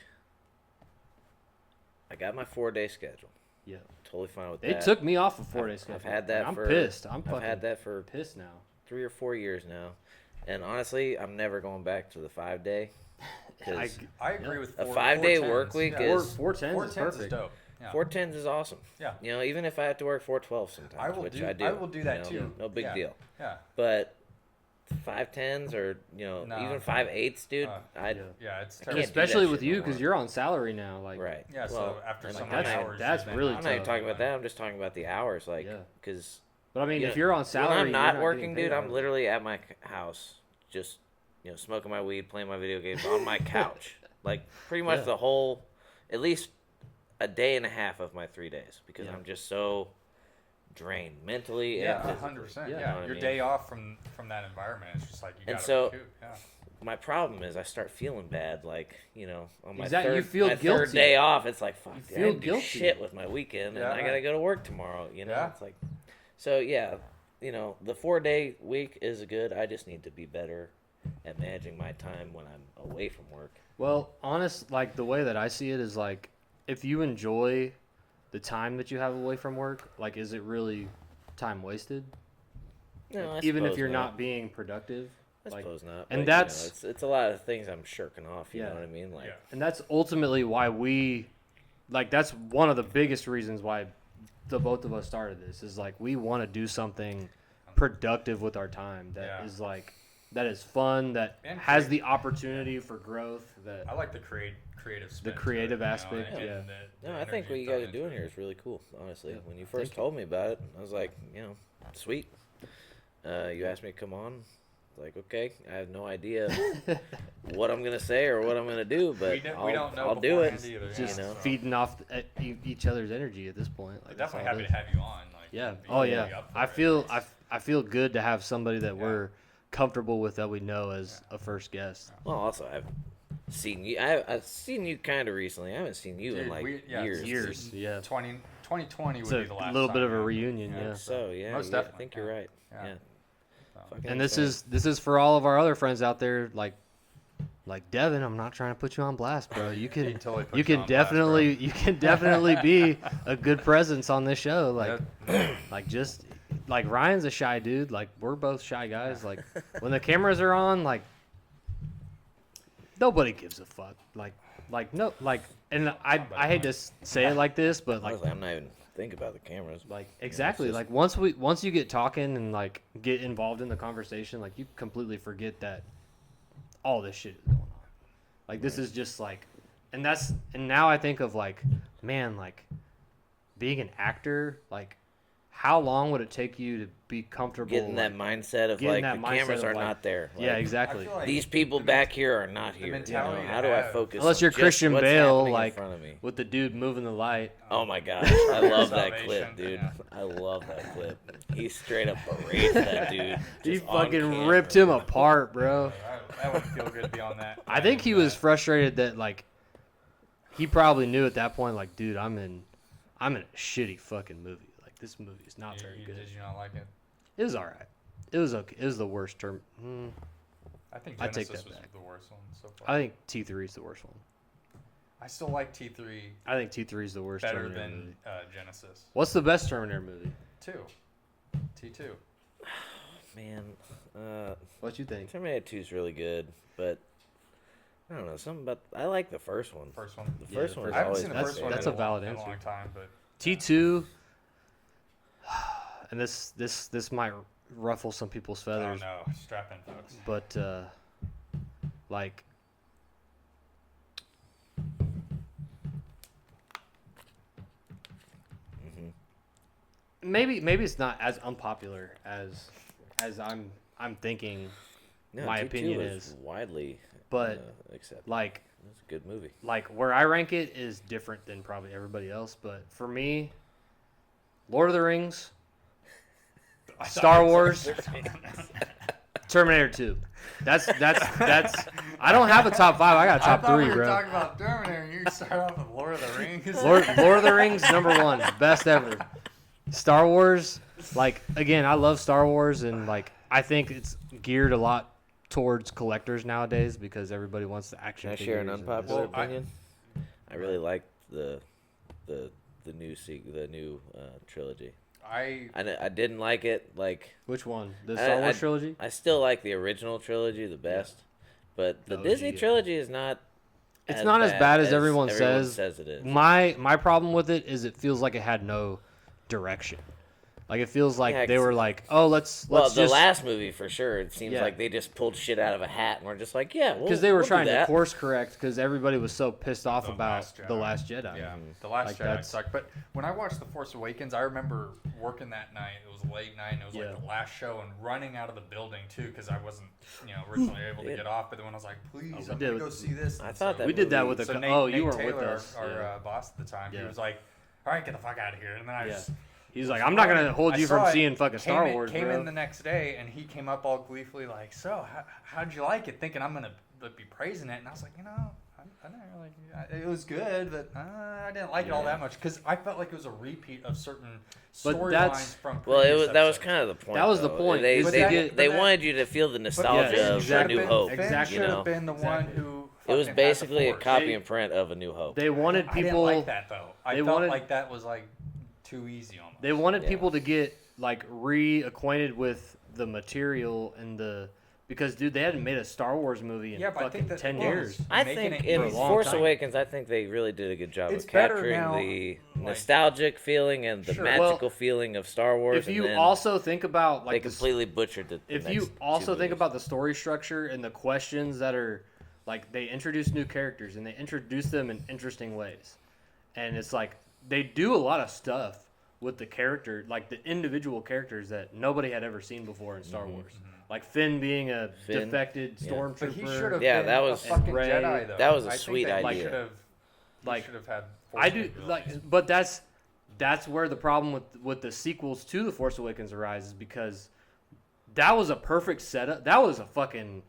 I got my 4-day schedule. yeah. Totally fine with They that. took me off a 4-day schedule. I've had that I'm for pissed. I'm I've fucking had that for pissed now. 3 or 4 years now. And honestly, I'm never going back to the 5-day. 'Cause I agree with a 4 5-day 410s. work week Yeah. is 410 is 410s is perfect. dope. Yeah. 410s is awesome. Yeah. You know, even if I have to work 412 sometimes, I will which do. I do. I will do that you know, too. No big Yeah. deal. Yeah. But 510s or Nah. even 5/8s, dude. Yeah, it's I terrible. can't do that Especially with shit you no because more. you're on salary now. Like, Right. Yeah, so Well, after and so like, many that's- hours, that's you've been really I'm not even tough. talking about that. I'm just talking about the hours, like, Yeah. because but I mean, you if know, you're on salary, when I'm you're not getting working, paid dude, I'm hourly. literally at my house, just smoking my weed, playing my video games on my couch, like pretty much Yeah. the whole, at least a day and a half of my 3 days, because Yeah. I'm just so drained mentally Yeah, and physically. 100%. Yeah. Yeah, You know what I your mean? day off from that environment, it's just like you And gotta so- recoup. Yeah. My problem is I start feeling bad, like, on my Exactly, you third, feel my third guilty. day off. It's like, fuck, You dude, I feel didn't do guilty. shit with my weekend, Yeah, and I gotta right. go to work tomorrow. Yeah. It's like, so yeah, the 4-day week is good. I just need to be better at managing my time when I'm away from work. Well, like the way that I see it is like, if you enjoy the time that you have away from work, like, is it really time wasted? No, I Even if suppose you're not being productive. I like- suppose not. and but, that's- it's a lot of things I'm shirking off. You Yeah. know what I mean? Like, Yeah. And that's ultimately why that's one of the biggest reasons why the both of us started this, is like, we want to do something productive with our time that Yeah. is like, that is fun, that And has create- the opportunity for growth, that I like the creative spin to it, creative you know, aspect, and yeah. the no, I think energy what you thrown guys are doing into here it. is really cool. Honestly, Yeah. when you first Thank told me about it, I was like, sweet. You asked me to come on. Like, okay, I have no idea what I'm gonna say or what I'm gonna do, but We don't know I'll do it. beforehand either, just yeah, know. so. feeding off each other's energy at this point. Like, We're that's definitely all it happy is. to have you on. Like, Yeah. be Oh really yeah. up for I it. feel I feel good to have somebody that Yeah. we're comfortable with, that we know as a first guest. Well, also I've seen you. I've seen you kind of recently. I haven't seen you in Dude, like yeah, years. Years. Yeah. 2020 It's would a be the last little bit time, of a yeah. reunion, yeah. So yeah, Most yeah, I definitely, think you're yeah. right. Yeah. Yeah. Fucking And this insane. is for all of our other friends out there, like Devin. I'm not trying to put you on blast, bro. You can totally put you you can on blast, bro. definitely be a good presence on this show. Like Yeah. like just like Ryan's a shy dude. Like, we're both shy guys. Like, when the cameras are on, like, nobody gives a fuck. Like no, like, and I hate to say it like this, but like, Honestly, I'm not even thinking about the cameras. like You know, exactly, it's like, once you get talking and like get involved in the conversation, like, you completely forget that all this shit is going on. Like, this is just like, and now I think of like, man, like, being an actor, like, how long would it take you to be comfortable getting that like, mindset of getting like that the mindset cameras of, are like- not there. yeah, Like, exactly. I feel like These people back here are not here. You know? mentality How to do I have- focus? Unless on you're just Christian what's Bale, happening like, in front of me. with the dude moving the light. Oh my gosh, I love that Salvation, clip, dude. yeah. I love that clip. He straight up berates that dude. He just on fucking camera. ripped him apart, bro. That would feel good to be on that. I think he was frustrated that, like, he probably knew at that point, like, dude, I'm in a shitty fucking movie. Like, this movie is not very good. Did you not like it? It was all right. It was okay. It was the worst term. I think I take Genesis that was back. the worst one so far. I think T3 is the worst one. I still like T3 I think T3 is the worst better Terminator than movie. Genesis. What's the best Terminator movie? 2. T2. Man, What you think? Terminator 2 is really good, but I don't know something about. I like the first one. First one. The Yeah, first the one. first I haven't always seen the my first one. favorite. That's a valid in a answer. long time, but T2, and this might ruffle some people's I feathers, don't know. Strap in, folks. but like, maybe it's not as unpopular as I'm thinking. No, My T2 opinion is is- widely but accepted. like It's a good movie. where I rank it is different than probably everybody else, but for me, Lord of the Rings, Star Wars, Terminator 2. That's I don't have a top 5. I got a top 3, bro. talking about Terminator, and you start off with Lord of the Rings. Lord of the Rings, number 1, best ever. Star Wars, like, again, I love Star Wars, and like, I think it's geared a lot towards collectors nowadays because everybody wants the action. Can I share an figures and unpopular this- Well, opinion? I really like the new trilogy. I didn't like it. Like, Which one? The I- Star Wars I- trilogy? I still like the original trilogy the best, But the OG, Disney yeah. trilogy is not. It's not as bad as everyone says says. it is. My problem with it is it feels like it had no direction. Like it feels like Yeah, they were like, oh, let's Well, the just last movie for sure. It seems Yeah. like they just pulled shit out of a hat and we're just like, yeah, because they were we'll do trying to that. course correct because everybody was so pissed off The about Last Jedi. the Last Jedi. Yeah, The Last Like, Jedi that's- sucked. But when I watched The Force Awakens, I remember working that night. It was a late night. And it was Yeah. like the last show and running out of the building too because I wasn't, originally able to get off. But then when I was like, please, we I'm did gonna with- go see this. I And thought so- that We did that movie- with so a. Nate, Oh, you Nate weren't Taylor, with us. our Yeah. boss at the time. Yeah. He was like, all right, get the fuck out of here. And then I Yeah. just. He's like, I'm not gonna hold I you saw from it, seeing fucking Star Wars, Came bro. in the next day and he came up all gleefully like, so how'd you like it? Thinking I'm gonna be praising it, and I was like, I didn't really. It was good, but I didn't like it all that much because I felt like it was a repeat of certain But storylines that's- from. Well, previous that was episodes. kind of the point. That was the though. point, They is But they that- get- they but that- wanted you to feel the But nostalgia Finn of should have A New been- Hope. Finn Exactly. should You know? have been the one who. It was fucking had the basically a Force. copy and print of A New Hope. They wanted I didn't people. like that though. I they felt wanted- like that was like too easy almost. They wanted Yeah. people to get like reacquainted with the material and because dude, they hadn't made a Star Wars movie in Yeah, but I fucking think that 10 was- years. I making think it in for a long Force time. Awakens, I think they really did a good job It's of better capturing now, the like- nostalgic feeling and the Sure. magical Well, feeling of Star Wars. If and you then also think about they like completely butchered the if next you two also think movies. about the story structure and the questions that are like they introduce new characters and they introduce them in interesting ways, and it's like they do a lot of stuff with the character, like the individual characters that nobody had ever seen before in Star Wars. Like Finn being a Finn, defected yeah. stormtrooper. But he should have Yeah, been that was- a fucking Rey. Jedi though. That was a I think sweet that idea. Like, should have had. Force I do capabilities. like, but that's where the problem with the sequels to The Force Awakens arises because that was a perfect setup. That was a fucking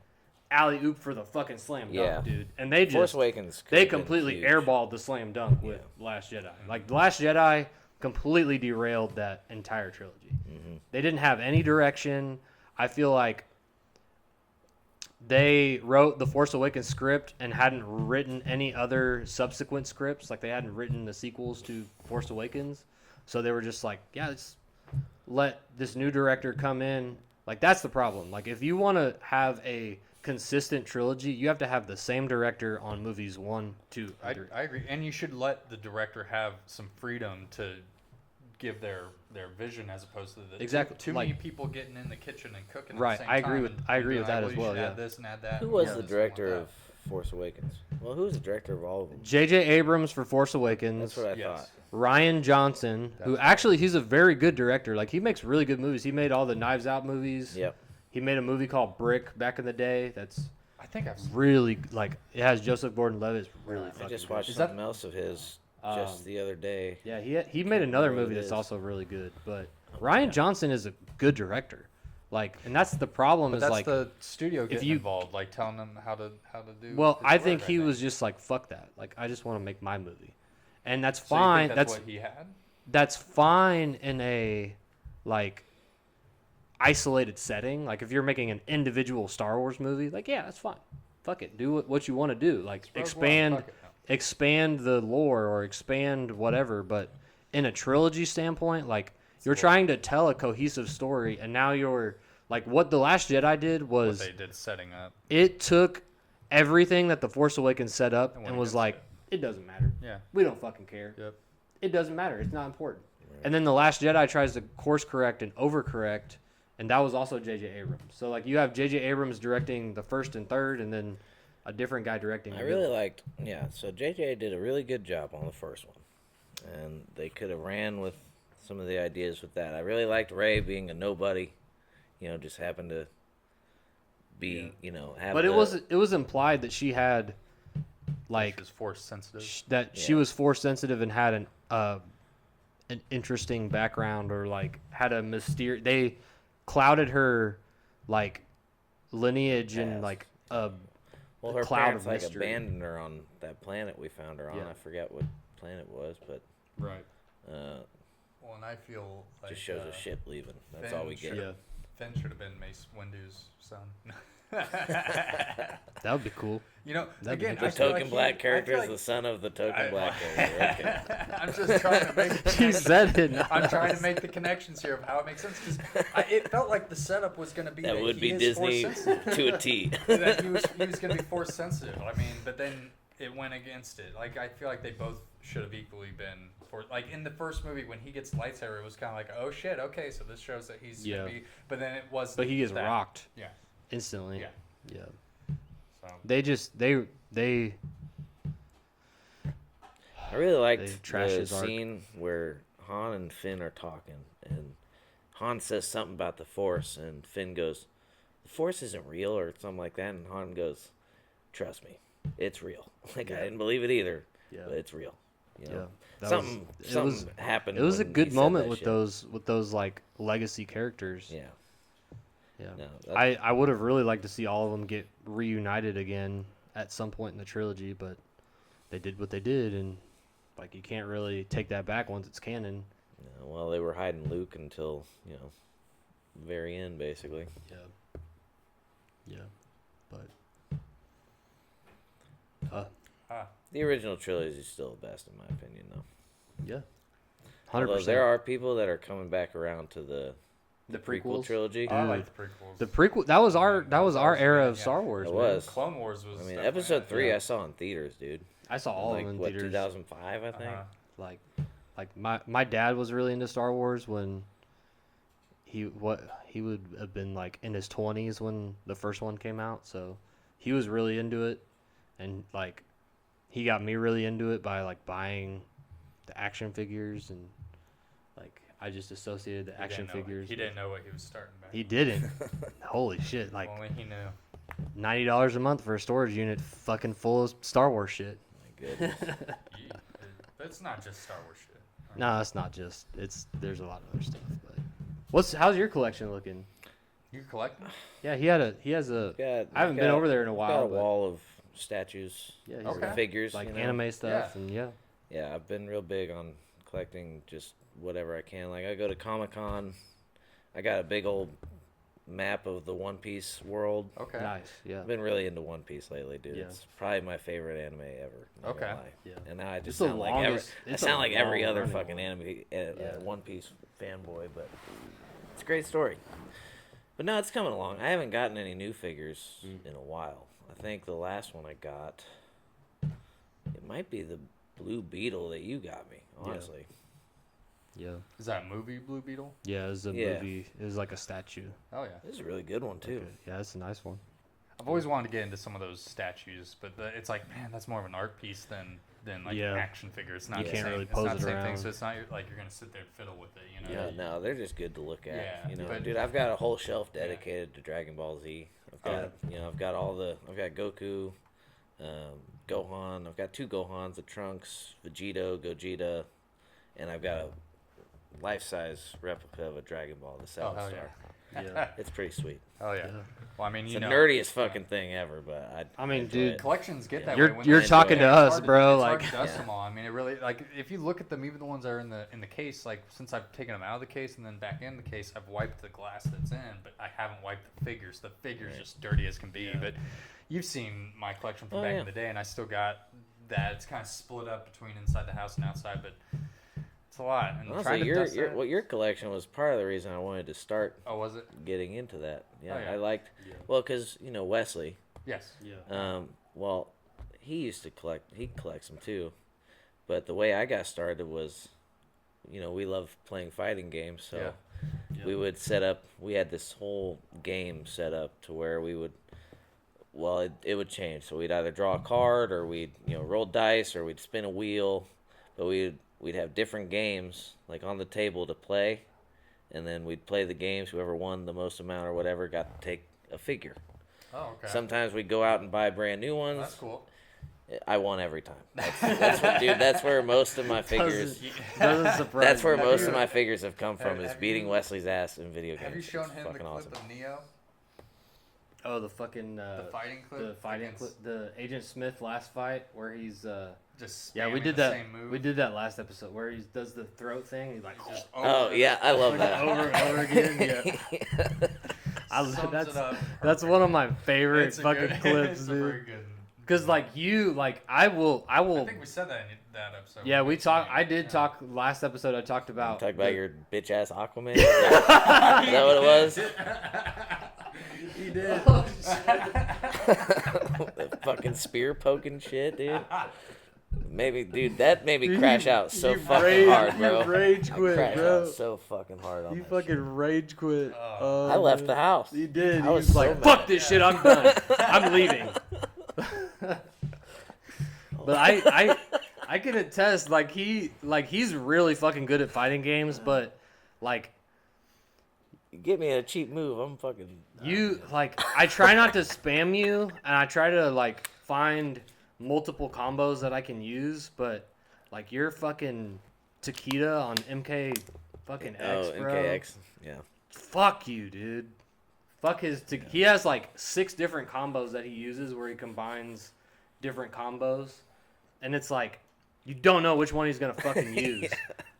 alley oop for the fucking slam dunk, Yeah. dude. And they Force just Awakens. they could've been completely huge. airballed the slam dunk with Last Jedi. Like The Last Jedi completely derailed that entire trilogy. Mm-hmm. They didn't have any direction. I feel like they wrote the Force Awakens script and hadn't written any other subsequent scripts. Like they hadn't written the sequels to Force Awakens. So they were just like, yeah, let's let this new director come in. Like that's the problem. Like if you want to have a consistent trilogy, you have to have the same director on movies 1, 2, I, and 3. I agree, and you should let the director have some freedom to give their vision as opposed to the Exactly, too like- many people getting in the kitchen and cooking. Right, At the same I agree time with- and I agree being with that like, as you well, should yeah. Add this and add that. Who and was add the this and director want of Force Awakens? Well, who was the director of all of them? J.J. Abrams for Force Awakens. That's what I Yes. thought. Ryan Johnson, who That's actually he's a very good director. Like he makes really good movies. He made all the Knives Out movies. Yep. He made a movie called Brick back in the day. That's that? I think I've seen really like it has Joseph Gordon-Levitt. It's really fucking I just good. watched Is that- something else of his just the other day. Yeah, he made another remember what movie it that's is. also really good. But Ryan Johnson is a good director. Like, and that's the problem. But Is that's like, the studio getting you- involved, like telling them how to do. well, his I work, think he was just like, fuck that. Like, I just want to make my movie, and that's So you fine. think that's what he had. That's fine in a like isolated setting. Like if you're making an individual Star Wars movie, like yeah, that's fine. Fuck it, do what you want to do. Like Rogue One, expand fuck it, no. expand the lore or expand whatever. But in a trilogy standpoint, like you're trying to tell a cohesive story, and now you're like what The Last Jedi did What was they did setting up. it took everything that The Force Awakens set up And went and was against like, it. it doesn't matter. Yeah. We don't fucking care. Yep. It doesn't matter. It's not important. And then The Last Jedi tries to course correct and overcorrect, and that was also J.J. Abrams. So like you have J.J. Abrams directing the first and third, and then a different guy directing. I the really middle. liked, so JJ did a really good job on the first one. And they could have ran with some of the ideas with that. I really liked Rey being a nobody, just happened to be, have But it was implied that she had, like, She was force sensitive. she was force sensitive and had an interesting background or like had a mysterious. They clouded her like lineage and Past. like a well, her cloud parents of mystery. abandoned her on that planet we found her on. Yeah. I forget what planet it was, but right. Well, and I feel like just shows a ship leaving. That's Finn all we get. should- Yeah. Finn should have been Mace Windu's son. That would be cool. You know, That'd be again, The I feel token like black I character feel is like- the son of the token black character. Okay. I'm just trying to make. The She said it. I'm trying to make the connections here of how it makes sense because it felt like the setup was going to be That would he be is Disney force sensitive. to a T. That he was going to be force sensitive. I mean, but then it went against it. Like I feel like they both should have equally been for. Like in the first movie when he gets lightsaber, it was kind of like, oh shit, okay, so this shows that he's Yeah. going to be. But then it was. But he gets that. rocked Yeah. instantly. Yeah. Yeah. So. They just they I really liked They trash the his arc. scene where Han and Finn are talking, and Han says something about the Force, and Finn goes, "The Force isn't real," or something like that, and Han goes, "Trust me, it's real." Like Yeah. I didn't believe it either, yeah. but it's real. You know? Yeah. That Something was happened. it was a when good he said moment that with shit. those like legacy characters. Yeah. Yeah. No, that's, I would have really liked to see all of them get reunited again at some point in the trilogy, but they did what they did, and like you can't really take that back once it's canon. well, they were hiding Luke until very end, basically. Yeah. Yeah. But The original trilogy is still the best in my opinion, though. yeah. Although 100%. there are people that are coming back around to the the prequel prequels. trilogy. I like the prequels. The prequel that was our era of Yeah. Star Wars. It man. was. Clone Wars was. I mean, definitely- episode 3 yeah. I saw in theaters, dude. I saw all like of them in what, theaters. 2005, I think. Uh-huh. Like my dad was really into Star Wars when he would have been like in his 20s when the first one came out, so he was really into it, and like he got me really into it by like buying the action figures, and like I just associated the action figures. He didn't know what he was starting back. He didn't. Holy shit! Like Only he knew. $90 a month for a storage unit, fucking full of Star Wars shit. My goodness. But it's not just Star Wars shit. No, it's not just. There's a lot of other stuff. But how's your collection looking? You collect them? Yeah, he has a. Got- I haven't been over there in a I've while. got a but wall of statues, Yeah, he's Okay. got, figures, like you know. anime stuff, Yeah. and yeah. Yeah, I've been real big on collecting just whatever I can. Like I go to Comic-Con, I got a big old map of the One Piece world. Okay. Nice. Yeah. I've been really into One Piece lately, dude. Yeah. It's probably my favorite anime ever. not gonna Okay. lie. Yeah. And now I It's just the sound like every, longest- I it's sound a like every other long-running fucking one. anime Yeah. One Piece fanboy, but it's a great story. But no, it's coming along. I haven't gotten any new figures in a while. I think the last one I got, it might be the Blue Beetle that you got me, honestly. Yeah. Is that a movie, Blue Beetle? Yeah. It was a Yeah. movie. It was like a statue. Oh yeah. This is a really good one, too. Okay. Yeah, it's a nice one. I've always wanted to get into some of those statues, but it's like, man, that's more of an art piece than like Yeah. an action figure. It's not You the can't same, really it's pose not it the same thing. around. So it's not like you're gonna sit there and fiddle with it, you know? Yeah, no, they're just good to look at. Yeah, you know, but- dude, I've got a whole shelf dedicated to Dragon Ball Z. I've got, I've got I've got Goku, Gohan. I've got 2 Gohans, the Trunks, Gogeta, and I've got a life-size replica of a Dragon Ball, the Seven hell Star. Yeah. It's pretty sweet. Oh yeah. Yeah. Well, I mean, It's you the know, nerdiest fucking thing ever, but I mean, enjoy dude, it. collections get that You're- way. When you're they- talking to it's us, hard bro, It's like- hard to dust them all. I mean, it really like if you look at them, even the ones that are in the case. Like since I've taken them out of the case and then back in the case, I've wiped the glass that's in, but I haven't wiped the figures. The figures just dirty as can be. Yeah. But you've seen my collection from Oh, back yeah. in the day, and I still got that. It's kind of split up between inside the house and outside, but it's a lot. And Honestly, trying to dust that- your collection was part of the reason I wanted to start Oh, was it? getting into that. Yeah, Oh, yeah. I liked, Yeah. well, because, Wesley, Yes. Yeah. well, he used to he collects them too, but the way I got started was, we love playing fighting games, so Yeah. we would we had this whole game set up to where we would, well, it would change, so we'd either draw a card, or we'd, roll dice, or we'd spin a wheel, but we'd have different games, like, on the table to play, and then we'd play the games, whoever won the most amount or whatever got to take a figure. Oh, okay. Sometimes we'd go out and buy brand new ones. That's cool. I won every time. That's where most of my figures. Doesn't surprise That's where me. most of my figures have come from, is have beating you- Wesley's ass in video games. Have you shown It's him the fucking clip awesome. of Neo? Oh, the fucking The fighting clip. the fighting against- the Agent Smith last fight where he's Just yeah, we spamming did the that. Same move. We did that last episode where he does the throat thing. He's like just Oh yeah, I love that. over and over again. Yeah. Sums it up. That's one of my favorite It's a fucking good, clips, it's a very dude. good. Because like you, like I will. I think we said that in that episode. Yeah, we talked. I did Yeah. talk last episode. I talked about. Talk about your bitch ass Aquaman. Is that what it was? He did. The fucking spear poking shit, dude. Maybe, dude, that made me crash out so fucking hard, bro. You rage I quit, crashed bro. out so fucking hard on You that fucking rage quit. Oh. I left the house. You did. I He was was so like, mad. "Fuck this shit. I'm done. I'm leaving." But I can attest, like he's really fucking good at fighting games, but like You get me a cheap move, I'm fucking. you like I try not to spam you, and I try to like find multiple combos that I can use, but like you're fucking Takeda on MK fucking X, bro. MKX. Yeah. Fuck you, dude. Fuck his. He has like 6 different combos that he uses where he combines different combos, and it's like you don't know which one he's gonna fucking use.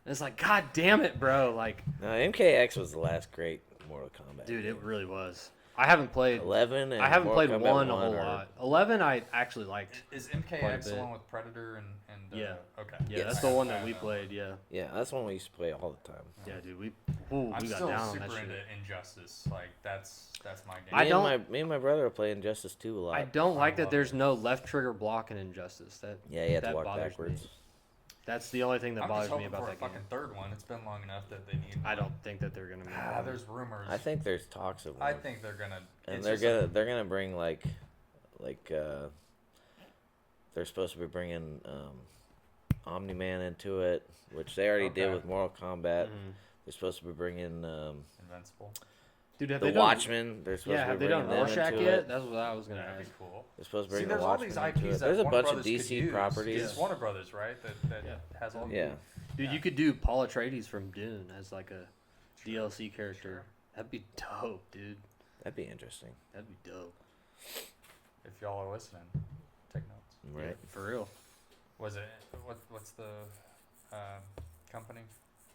And it's like, God damn it, bro. Like, No, MKX was the last great Mortal Kombat. dude, it really was. I haven't played. 11 and I haven't Mortal played Kombat 1 a whole are- lot. 11 I actually liked. Is Quite a MKX the bit. one with Predator and Yeah. Okay. Yeah, Yes. that's the one that we played. Yeah, Yeah, that's one we used to play all the time. yeah, dude. We I'm got still down on that super shit. into Injustice. Like that's my game. I don't- Me and my brother are playing Injustice 2 a lot. I don't like that love there's it. no left trigger block in Injustice. That Yeah, you have that to walk bothers backwards. me. That's the only thing that I'm just bothers me hoping about for a that game. fucking third one. It's been long enough that they need. I one. don't think that they're gonna make one. There's rumors. I think there's talks of one. I think they're gonna. and it's they're just gonna they're gonna bring like they're supposed to be bringing Omni-Man into it, which they already did Okay. with Mortal Kombat. Mhm. They're supposed to be bringing Invincible. Dude, have the they done? Watchmen. They're supposed Yeah, to have be they done bringing them Rorschach into yet? it. That's what I was gonna That'd ask. be cool. They're supposed to See, bring the there's all Watchmen these into IPs it. that There's a Warner bunch of Brothers could DC use. properties. It's Warner Brothers, right? That Yeah. has all. Yeah. Dude, Yeah. you could do Paul Atreides from Dune as like a DLC character. That'd be dope, dude. That'd be interesting, That'd be dope. If y'all are listening, take notes. right? Yeah, for real. Was it what's the company?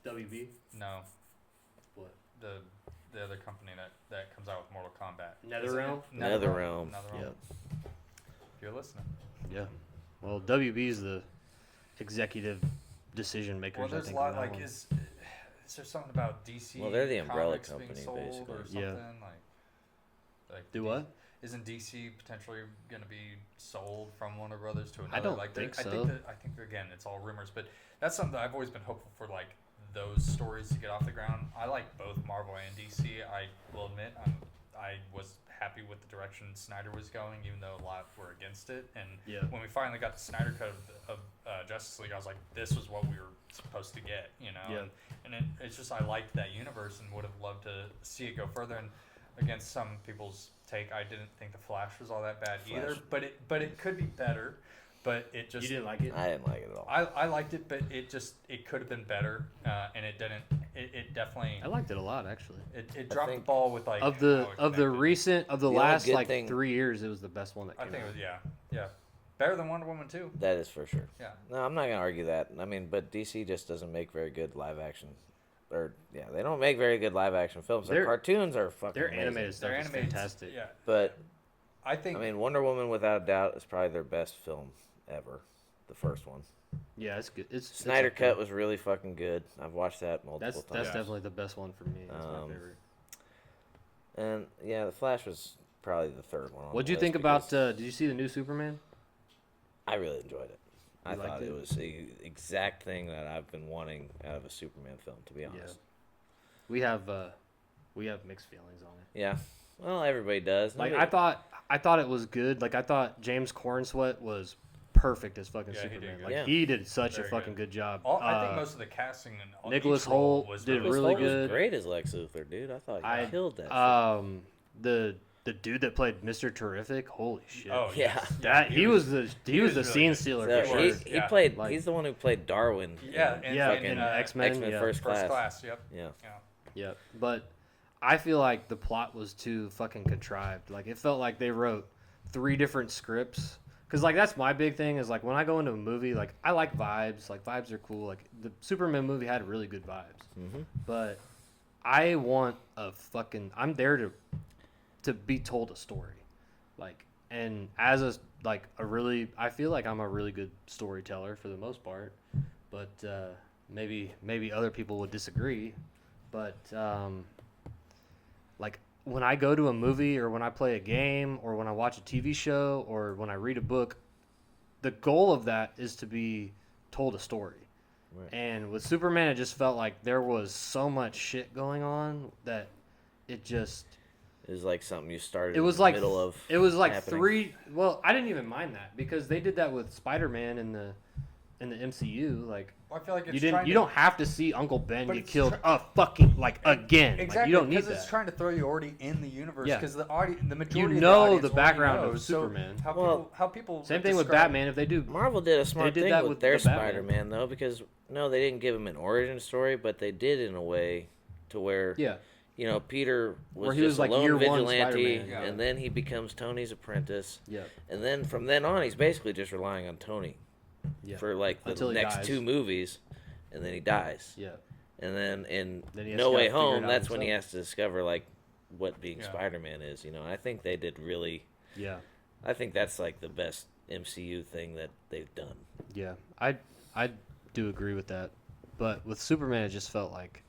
WB. No, What? the other company that comes out with Mortal Kombat. NetherRealm? NetherRealm. NetherRealm. If you're listening. Yeah. Well, WB's the executive decision makers. Well, I there's a think, lot on that like one. is there something about DC? Well, they're the umbrella comics being company, sold basically. or something Yeah. like Do what? Isn't DC potentially going to be sold from Warner Brothers to another? I don't like think I so. think that again, it's all rumors, but that's something that I've always been hopeful for, like those stories to get off the ground. I like both Marvel and DC. I will admit, I was happy with the direction Snyder was going, even though a lot were against it. And Yeah. when we finally got the Snyder cut of Justice League, I was like, this was what we were supposed to get, you know. Yeah. And it's just I liked that universe and would have loved to see it go further. And against some people's take, I didn't think the Flash was all that bad either. Flash. But it could be better. But it just You didn't like it? I didn't like it at all. I liked it, but it could have been better, and it didn't. It definitely I liked it a lot, actually. it dropped the think ball with like Of the how it connected. recent of the The only last good like thing- 3 years, it was the best one that I came think it out. was yeah better than Wonder Woman 2. That is for sure. Yeah. No, I'm not gonna argue that. I mean, but DC just doesn't make very good live action, they don't make very good live action films. Their Their- cartoons are fucking Their amazing. animated stuff They're is animated, fantastic. Yeah, But I think I mean, Wonder Woman without a doubt is probably their best film ever. The first one. Yeah, it's good. It's Snyder okay. Cut was really fucking good. I've watched that multiple That's times. definitely the best one for me. That's my favorite. And yeah, the Flash was probably the third one. On What'd the you list think about? because Did you see the new Superman? I really enjoyed it. I You liked thought it it? was the exact thing that I've been wanting out of a Superman film. To be honest. We have mixed feelings on it. Yeah. Well, everybody does. Like Nobody- I thought it was good. Like I thought James Cornsweet was perfect as fucking Yeah, he did Superman. good. Like Yeah. he did such Very a fucking good. good job. I think most of the casting and Nicholas each role Hoult was did Nicholas really Hoult was good. great as Lex Luthor, dude. I thought I he killed that. the dude that played Mr. Terrific, holy shit. Oh Yeah. yes. That he was the really scene good. stealer So for he sure. was. he Yeah. played. Like- He's the one who played Darwin. Yeah, in Yeah, fucking in X-Men, X-Men yeah. First Class. First class. Yep. Yeah. Yeah. Yeah, but I feel like the plot was too fucking contrived. Like it felt like they wrote 3 different scripts. Cause like that's my big thing is like when I go into a movie, like I like vibes. Like vibes are cool. Like the Superman movie had really good vibes. Mm-hmm. But I want a fucking. I'm there to to be told a story, like, and as I feel like I'm a really good storyteller for the most part, but maybe other people would disagree, but like when I go to a movie or when I play a game or when I watch a TV show or when I read a book, the goal of that is to be told a story. Right. And with Superman, it just felt like there was so much shit going on that it just... It was like something you started It was in like the middle of it was like happening. 3. Well, I didn't even mind that because they did that with Spider-Man in the MCU. Like Well, I feel like it's you don't have to see Uncle Ben But get it's killed again. Exactly, Like, you don't need because that. it's trying to throw you already in the universe. Yeah. Because the majority You of know the, audience the already background of knows, so Superman. How people Same thing with describe- Batman. If they do, Marvel did a smart did thing that with with their the Batman. Spider-Man though, because no, they didn't give him an origin story, but they did in a way to where yeah, Peter was Where he just was a like lone year one vigilante, Spider-Man. Yeah. and then he becomes Tony's apprentice, yeah, and then from then on, he's basically just relying on Tony yeah. for like the Until he next dies. 2 movies, and then he dies. Yeah, And then in Then he has No to Way gotta figure it Home, out that's when he himself. has to discover like what being Yeah. Spider-Man is. I think they did really. yeah, I think that's like the best MCU thing that they've done. yeah. I do agree with that, but with Superman, it just felt like,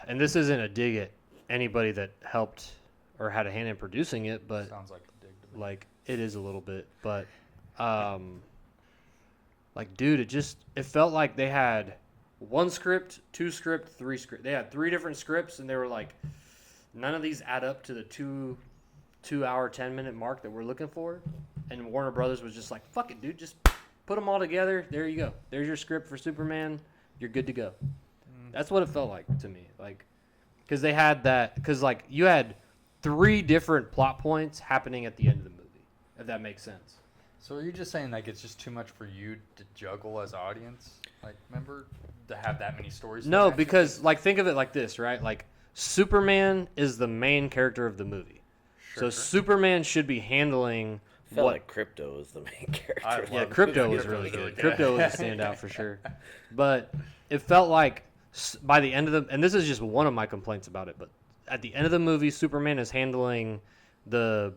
and this isn't a dig at anybody that helped or had a hand in producing it, but Sounds like a dig to me. like it is a little bit, but like, dude, it felt like they had 1 script, 2 script, 3 script. They had 3 different scripts, and they were like, none of these add up to the 2 hour 10-minute mark that we're looking for. And Warner Brothers was just like, fuck it, dude, just put them all together. There you go. There's your script for Superman. You're good to go. That's what it felt like to me. Like, because they had that, because like you had 3 different plot points happening at the end of the movie, if that makes sense. So are you just saying like it's just too much for you to juggle as audience? Like, remember to have that many stories? No, connected? because like think of it like this, right? Like Superman is the main character of the movie, so Sure. Superman should be handling Felt what. like Crypto was the main character. I Yeah, love Crypto it. was really Crypto's good. Crypto was a standout for sure, but it felt like by the end of the, and this is just one of my complaints about it, but at the end of the movie, Superman is handling the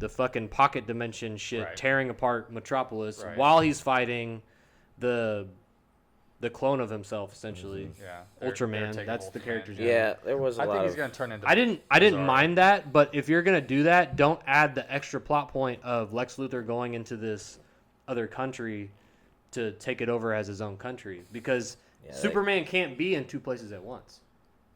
fucking pocket dimension shit, Right. tearing apart Metropolis Right. while he's fighting the clone of himself, essentially. Yeah, Ultraman, taking that's the Ultraman. character's name. Yeah, there was a I lot think he's of. gonna turn into. I didn't Bizarro. mind that, but if you're gonna do that, don't add the extra plot point of Lex Luthor going into this other country to take it over as his own country, because Yeah, Superman can't be in 2 places at once.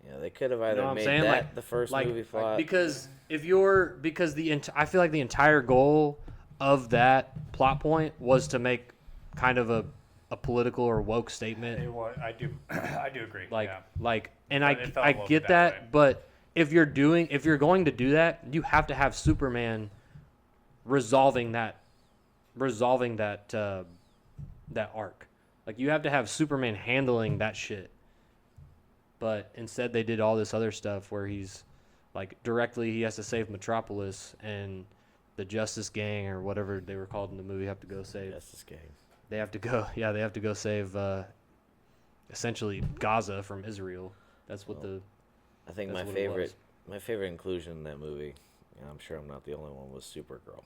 Yeah, they could have You know either what I'm made saying? that Like- the first like- movie plot. Because I feel like the entire goal of that plot point was to make kind of a political or woke statement. I do agree. Like, yeah. And But it felt I a little get bit that, that way. but if you're going to do that, you have to have Superman resolving that arc. Like, you have to have Superman handling that shit. But instead, they did all this other stuff where he's like directly he has to save Metropolis, and the Justice Gang or whatever they were called in the movie have to go save. Justice Gang. They have to go save essentially Gaza from Israel. That's what Well, I think That's my what it was. favorite inclusion in that movie, and I'm sure I'm not the only one, was Supergirl.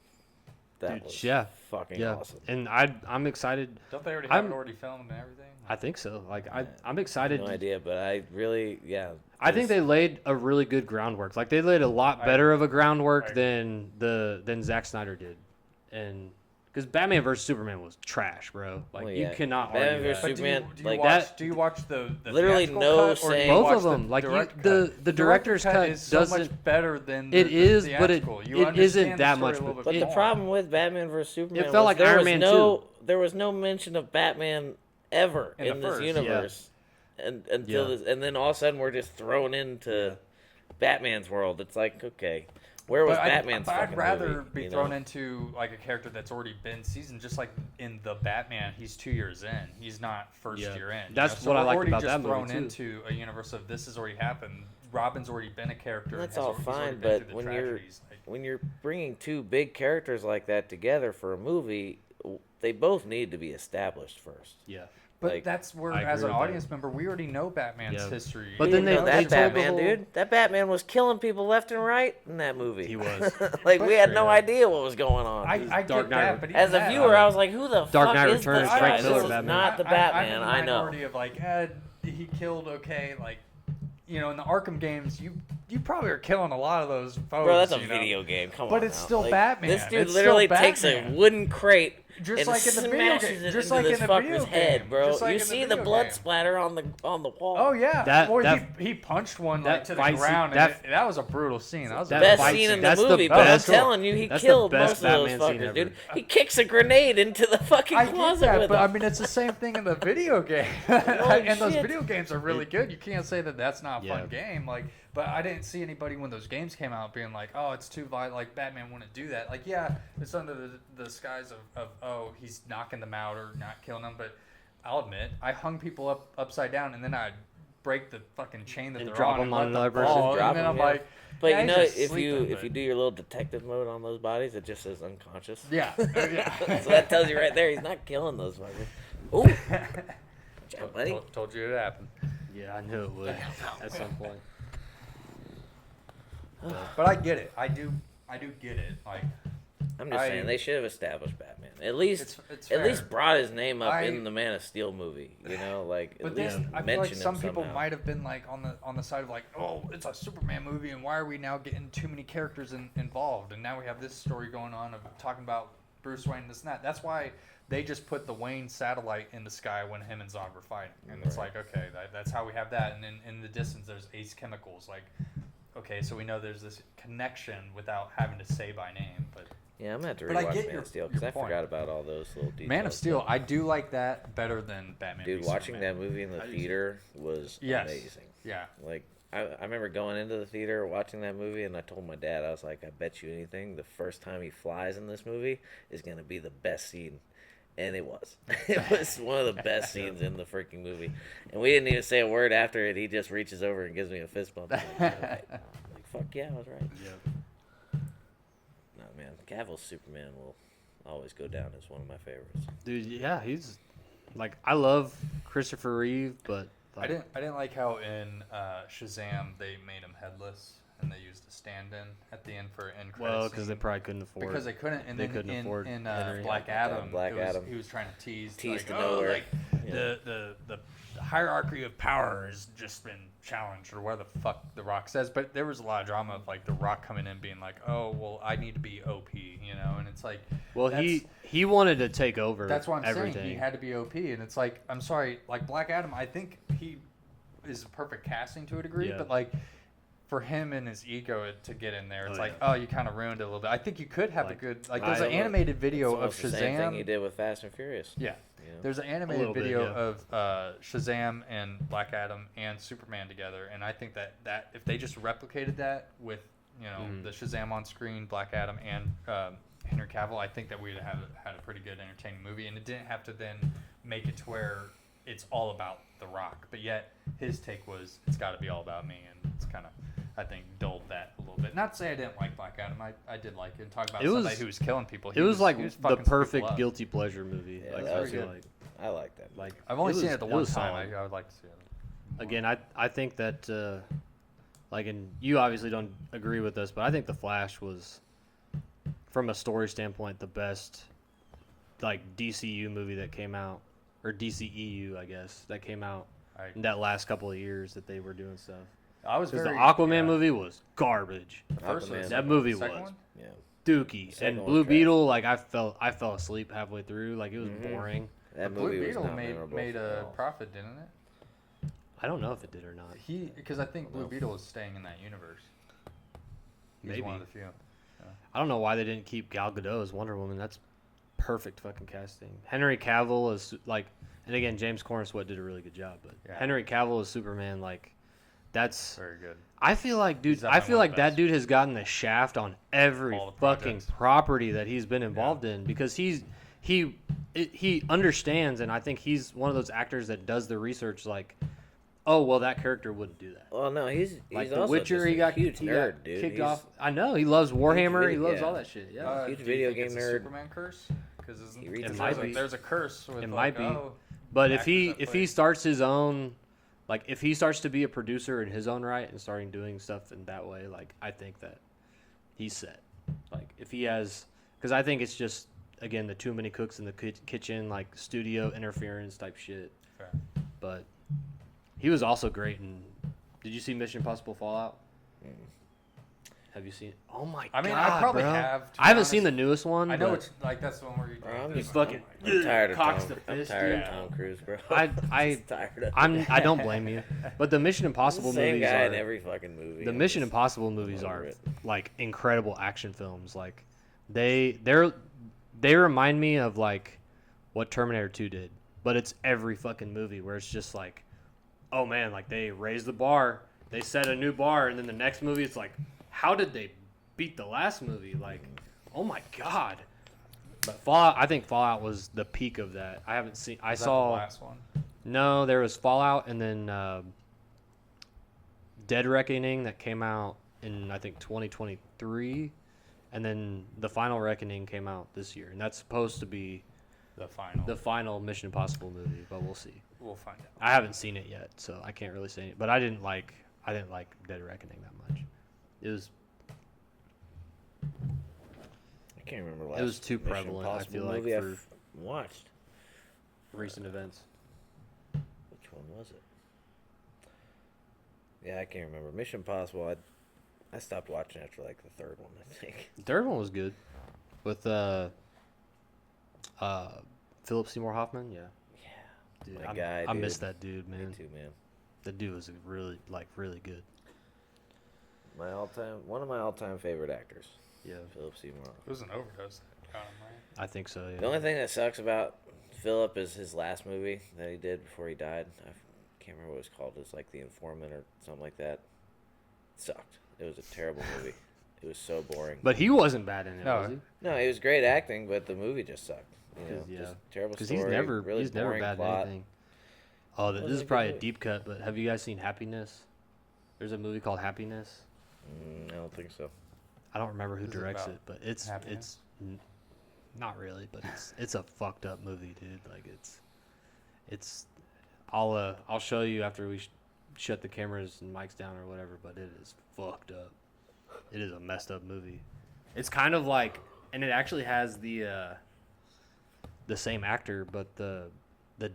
That Dude, was yeah, fucking yeah. awesome. And I'm excited. Don't they already have I'm- it already filmed and everything? I think so. Like Yeah. I'm excited. No idea, but I really, I think they laid a really good groundwork. Like they laid a lot I- better of a groundwork I than Zack Snyder did, and because Batman vs Superman was trash, bro. Like Well, you yeah. cannot Batman argue vs. that. But Superman, do you like watch, that- do you watch the Literally theatrical no cut, or do you saying- Both watch of them, the like, you- direct the- cut? the director's cut is so doesn't- much better than It the is, but theatrical. You it isn't understand the that story much, a little but But bit the more. problem with Batman vs Superman felt was like there Iron was Man there was no mention of Batman ever In in the this first. universe, and until Yeah. this, and then all of a sudden we're just thrown into Batman's world. It's like, okay, where was Batman's I'd fucking rather movie, be you thrown know? into like a character that's already been seasoned, just like in the Batman. He's 2 years in. He's not first Yeah. year in. you That's know? So what I we're liked already about just that movie, thrown too. into a universe of this has already happened. Robin's already been a character. That's and all he's already fine, been but through the when tragedies. when you're bringing 2 big characters like that together for a movie, they both need to be established first. Yeah, But Like, that's where, I as an agree with audience member, we already know Batman's Yeah. history. But we then didn't know they that told the Batman, whole- dude. That Batman was killing people left and right in that movie. He was. Like, we had no Yeah. idea what was going on. I Dark get Knight. that, but even As a that, viewer, I was like, who the Dark fuck Knight is Returns, this Frank guy? Miller This is Batman. not the I'm in Batman the I know. minority of like, he killed okay, like, you know, in the Arkham games, you probably are killing a lot of those foes. Bro, that's a you know? video game. Come on. But it's now. still Like, Batman. This dude It's literally still takes a Batman. wooden crate Just and like in the video smashes game. it Just into like this in the fucker's video head, game. bro. Just like You in the see the video blood game. splatter on the wall. Oh yeah, That- or that- he punched one that like to the fight scene- ground, that- and that was a brutal scene. That was that a Best fight scene in scene- the that's the movie, but best- I'm telling you, he that's the killed best most of those Batman scene fuckers, ever. dude. He kicks a grenade into the fucking I get closet that, with but I him. mean it's the same thing in the video game, Holy and those shit. video games are really good. You can't say that that's not a Yeah. fun game. Like, but I didn't see anybody when those games came out being like, oh, it's too violent. Like Batman wouldn't do that. Like, yeah, it's under the skies of oh, he's knocking them out or not killing them. But I'll admit, I hung people upside down, and then I'd break the fucking chain that And they're drop on them and on let them another person. fall, Drop and then them, I'm yeah. like, But yeah, you he's know, just if sleeping, you do your little detective mode on those bodies, it just says unconscious. yeah, yeah. So that tells you right there, he's not killing those fuckers. Ooh, Jack, buddy. Told you it happened. Yeah, I knew it would at some point. But I get it. I do get it. Like, I'm just saying they should have established Batman. At least, it's at fair. least brought his name up I- in the Man of Steel movie. You know, like But at least then I feel mention like him some people somehow. might have been like on the side of like, oh, it's a Superman movie, and why are we now getting too many characters involved? And now we have this story going on of talking about Bruce Wayne, this and that. That's why they just put the Wayne satellite in the sky when him and Zod were fighting, and it's like, okay, that's how we have that. And then in the distance, there's Ace Chemicals. Like, okay, so we know there's this connection without having to say by name, but. Yeah, I'm gonna have to But I rewatch get Man your- of Steel because your I point. forgot about all those little details. Man of Steel, I do like that better than Batman. Dude, v watching Superman. that movie in the I do theater was Yes. amazing. Yeah. Like, I remember going into the theater watching that movie, and I told my dad, I was like, I bet you anything, the first time he flies in this movie is gonna be the best scene. And it was. It was one of the best scenes in the freaking movie. And we didn't even say a word after it. He just reaches over and gives me a fist bump. I'm like, fuck yeah, I was right. Yeah. No, man, Cavill's Superman will always go down as one of my favorites. Dude, yeah, he's like, I love Christopher Reeve, but I like, didn't like how in Shazam they made him headless and they used a stand-in at the end for end credits. well, because they probably couldn't afford. because they couldn't, and they then couldn't afford in Henry. Black Yeah, Adam, Black Adam. he was trying to tease Tease like, to oh, nowhere. like Yeah. the hierarchy of power has just been challenged, or whatever the fuck The Rock says. But there was a lot of drama of like The Rock coming in being like, oh well, I need to be OP, you know, and it's like, Well, that's- he wanted to take over. That's what I'm everything. saying. He had to be OP, and it's like, I'm sorry, like Black Adam, I think he is perfect casting to a degree, Yeah. but like for him and his ego to get in there, it's Oh, like, yeah. oh, you kind of ruined it a little bit. I think you could have Like, a good, like there's I- an animated video It's of almost the same thing he Shazam. did with Fast and Furious. Yeah, You know? there's an animated little bit, video yeah. of Shazam and Black Adam and Superman together, and I think that if they just replicated that with, you know, Mhm. the Shazam on screen, Black Adam, and Henry Cavill, I think that we'd have had a pretty good entertaining movie, and it didn't have to then make it to where it's all about The Rock, but yet his take was it's got to be all about me, and it's kind of, I think, dulled that a little bit. Not to say I didn't like Black Adam, I did like it. And talk about It was- somebody who was killing people. It was like he was the fucking some people perfect up. guilty pleasure movie. Yeah, like, that I was feel good. like, I like that. like I've only seen it the one was time. solid. I would like to see it. more. Again, I think that like, and you obviously don't agree with this, but I think The Flash was, from a story standpoint, the best like DCU movie that came out, or DCEU, I guess, that came out in that last couple of years that they were doing stuff. I was Because the very Aquaman yeah. movie was garbage, The first Aquaman. one, That movie second was. one? Yeah. dookie, Second and one Blue was trash. Beetle, like I fell asleep halfway through, like it was Mhm. boring. That Blue movie was Beetle not made memorable made at a all. profit, didn't it? I don't know if it did or not. Because I think don't Blue know. Beetle is staying in that universe. He's Maybe. one of the few. I don't know why they didn't keep Gal Gadot as Wonder Woman. That's perfect fucking casting. Henry Cavill is like, and again, James Cornswet did a really good job. But Yeah. Henry Cavill as Superman, like, that's. Very good. I feel like, dude. He's I definitely feel one of like the that best. dude has gotten the shaft on every All the fucking projects. property that he's been involved in because he understands, and I think he's one of those actors that does the research. Like, oh well, that character wouldn't do that. Well, no, he's Like The The Witcher, just he a got huge he nerd, got dude. kicked He's- off. I know he loves Warhammer. He video- loves yeah. all that shit. Yeah. Huge do you video think it's game a nerd. Superman curse? Because He reads It his might comics. be. there's a curse with It like, might be. oh, But actors if that he play. starts his own, like if he starts to be a producer in his own right and starting doing stuff in that way, like I think that he's set. Like if he has, because I think it's just again the too many cooks in the kitchen, like studio interference type shit. Fair. But he was also great in. Did you see Mission Impossible Fallout? Have you seen it? Oh my god! I mean, I probably bro. have. To I haven't be seen the honest. newest one. I know but it's like that's the one where you. I'm You just fucking I'm tired of cocks Tom. the I'm fist, tired yeah. of Tom Cruise, bro. I just tired of I don't blame you. But the Mission Impossible same movies guy are in every fucking movie. the I'm Mission just- Impossible movies over are it. like incredible action films. Like they remind me of like what Terminator 2 did, but it's every fucking movie where it's just like, oh man, like they raised the bar, they set a new bar, and then the next movie it's like, how did they beat the last movie? Like, oh my god. But Fallout, I think Fallout was the peak of that. I haven't seen. I Is that saw. the last one. No, there was Fallout, and then Dead Reckoning that came out in I think 2023, and then the Final Reckoning came out this year, and that's supposed to be The final. Mission Impossible movie. But we'll see. We'll find out. I haven't seen it yet, so I can't really say it. But I didn't like Dead Reckoning that much. It was I can't remember the It was last too Mission prevalent, I Impossible feel like, movie for- I've watched. recent events. Which one was it? Yeah, I can't remember. Mission Impossible. I stopped watching after like the third one, I think. The third one was good, with Philip Seymour Hoffman. Yeah, Yeah, dude, My guy, I miss dude. that dude, me man. too, man. The dude was really good. One of my all-time favorite actors, Yeah, Philip Seymour. It was an overdose that got him, right? I think so. Yeah. The only thing that sucks about Philip is his last movie that he did before he died. I can't remember what it was called. It was like The Informant or something like that. It sucked. It was a terrible movie. It was so boring. But he wasn't bad in it, No. was he? No, he was great acting, but the movie just sucked. You know, 'Cause, yeah. just terrible Because story. really he's never boring bad plot. in anything. Oh, this Wasn't is a good probably a movie. deep cut, but have you guys seen Happiness? There's a movie called Happiness. I don't think so. I don't remember who Is it directs about it, but it's happiness? not really, but it's a fucked up movie, dude. Like it's I'll show you after we shut the cameras and mics down or whatever, but it is fucked up. It is a messed up movie. It's kind of like, and it actually has the same actor, but the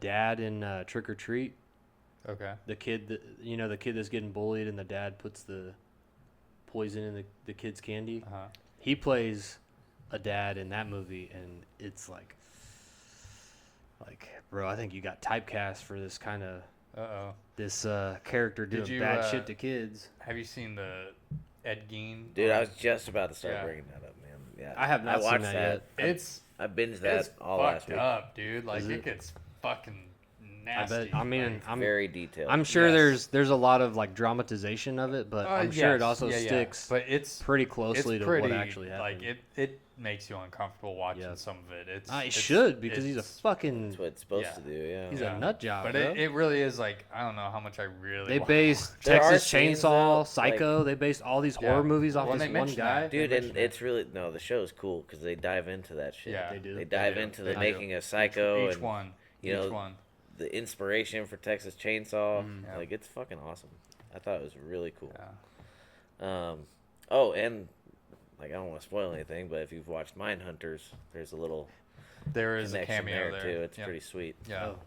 dad in Trick or Treat, Okay. the kid the kid that's getting bullied and the dad puts the poison in the kid's candy. Uh-huh. He plays a dad in that movie, and it's like, bro, I think you got typecast for this kind of Uh-oh. this character Did doing you, bad shit to kids. Have you seen the Ed Gein? Dude, I was just about to start Yeah. bringing that up, man. Yeah, I have not seen watched that yet. It's I binged it's that all last fucked week. up, dude. Like Is it it? gets fucking I nasty. bet. I mean, like, I'm Very detailed. I'm sure Yes. there's a lot of like dramatization of it, but I'm sure it yes, also yeah, sticks But it's pretty closely it's to pretty, what actually happened. Like it makes you uncomfortable watching Yeah. some of it. It It should, because he's a it's- fucking. That's what it's supposed Yeah. to do, yeah. He's Yeah. a nut job, But bro. it really is like I don't know how much I really. They want- based There are Texas scenes, Chainsaw, though, Psycho. They based all these Yeah. horror movies off Well, this they one mentioned guy. that. Dude, They and mentioned it's really the show is cool because they dive into that shit. Yeah. They do. They dive do. into They the do. making of Psycho each and one. you each know, one. the inspiration for Texas Chainsaw. Yeah. Like it's fucking awesome. I thought it was really cool. Yeah. Oh, and like I don't want to spoil anything, but if you've watched Mindhunters, there's a little There is a connection cameo there, there too. It's Yep. pretty sweet. Yeah. Oh.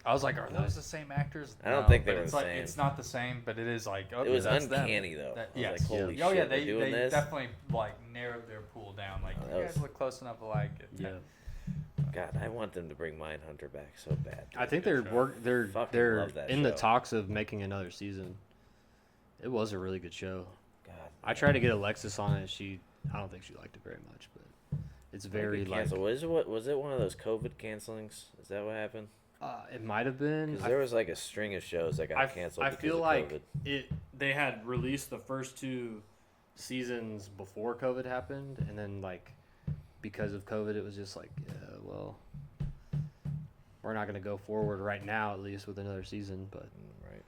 I was like, are those the same actors? I don't think they but were it's the like, same. It's not the same, but it is like. It Okay, was that's them. uncanny though. That, I was yes. like, holy Oh yeah, shit, they they're doing this. definitely like narrowed their pool down. Like that you guys was- look close enough alike. Yeah, God, I want them to bring Mindhunter back so bad. I think good show. they're Fucking love that in the show. talks of making another season. It was a really good show. God, I tried to get Alexis on it. I don't think she liked it very much, but it's very like. cancel. Was it one of those COVID cancelings? Is that what happened? It might have been. Because there was like a string of shows that got canceled. I because feel of like COVID. they had released the first 2 seasons before COVID happened, and then like because of COVID, it was just like, yeah, well, we're not gonna go forward right now, at least with another season. But Right,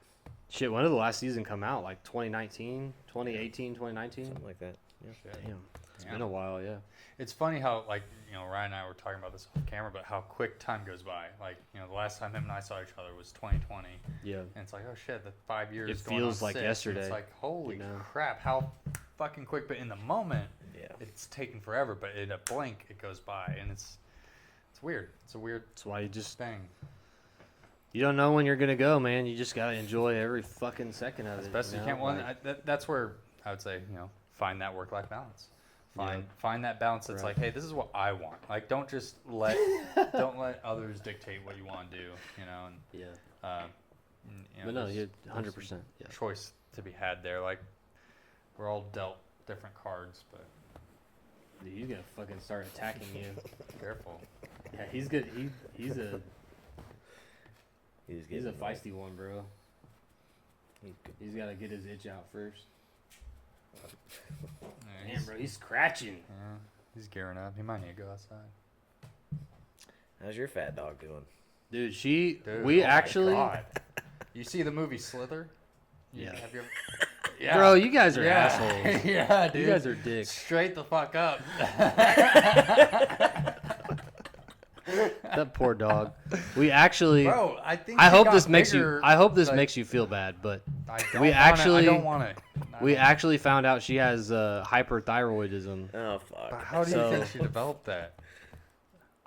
shit, when did the last season come out? Like 2019, 2018, 2019? something like that. Yeah. Shit. Damn. It's been a while, yeah. It's funny how, like, Ryan and I were talking about this off camera, but how quick time goes by. Like, the last time him and I saw each other was 2020. Yeah. And it's like, oh shit, the 5 years. It going feels on like 6, yesterday. It's like, holy crap, how fucking quick. But in the moment, it's taking forever. But in a blink, it goes by, and it's weird. It's a weird. That's why you just thing. You don't know when you're gonna go, man. You just gotta enjoy every fucking second of it. As best as you can. That's where I would say, find that work-life balance. Find that balance that's like, hey, this is what I want. Like, don't just let others dictate what you want to do. But no, you're 100%. Yeah. Choice to be had there. Like, we're all dealt different cards, but Dude, he's gonna fucking start attacking you. Careful. Yeah, he's good. He's a feisty one, bro. He's got to get his itch out first. Damn, bro, he's scratching. Yeah, he's gearing up. He might need to go outside. How's your fat dog doing? Dude, we actually. God. You see the movie Slither? Yeah. Have you ever... Yeah. Bro, you guys are assholes. Yeah, dude. You guys are dicks. Straight the fuck up. That poor dog. We actually. Bro, I hope this makes you feel bad, but I don't want it. We actually found out she has hyperthyroidism. Oh fuck! But how do you think she developed that?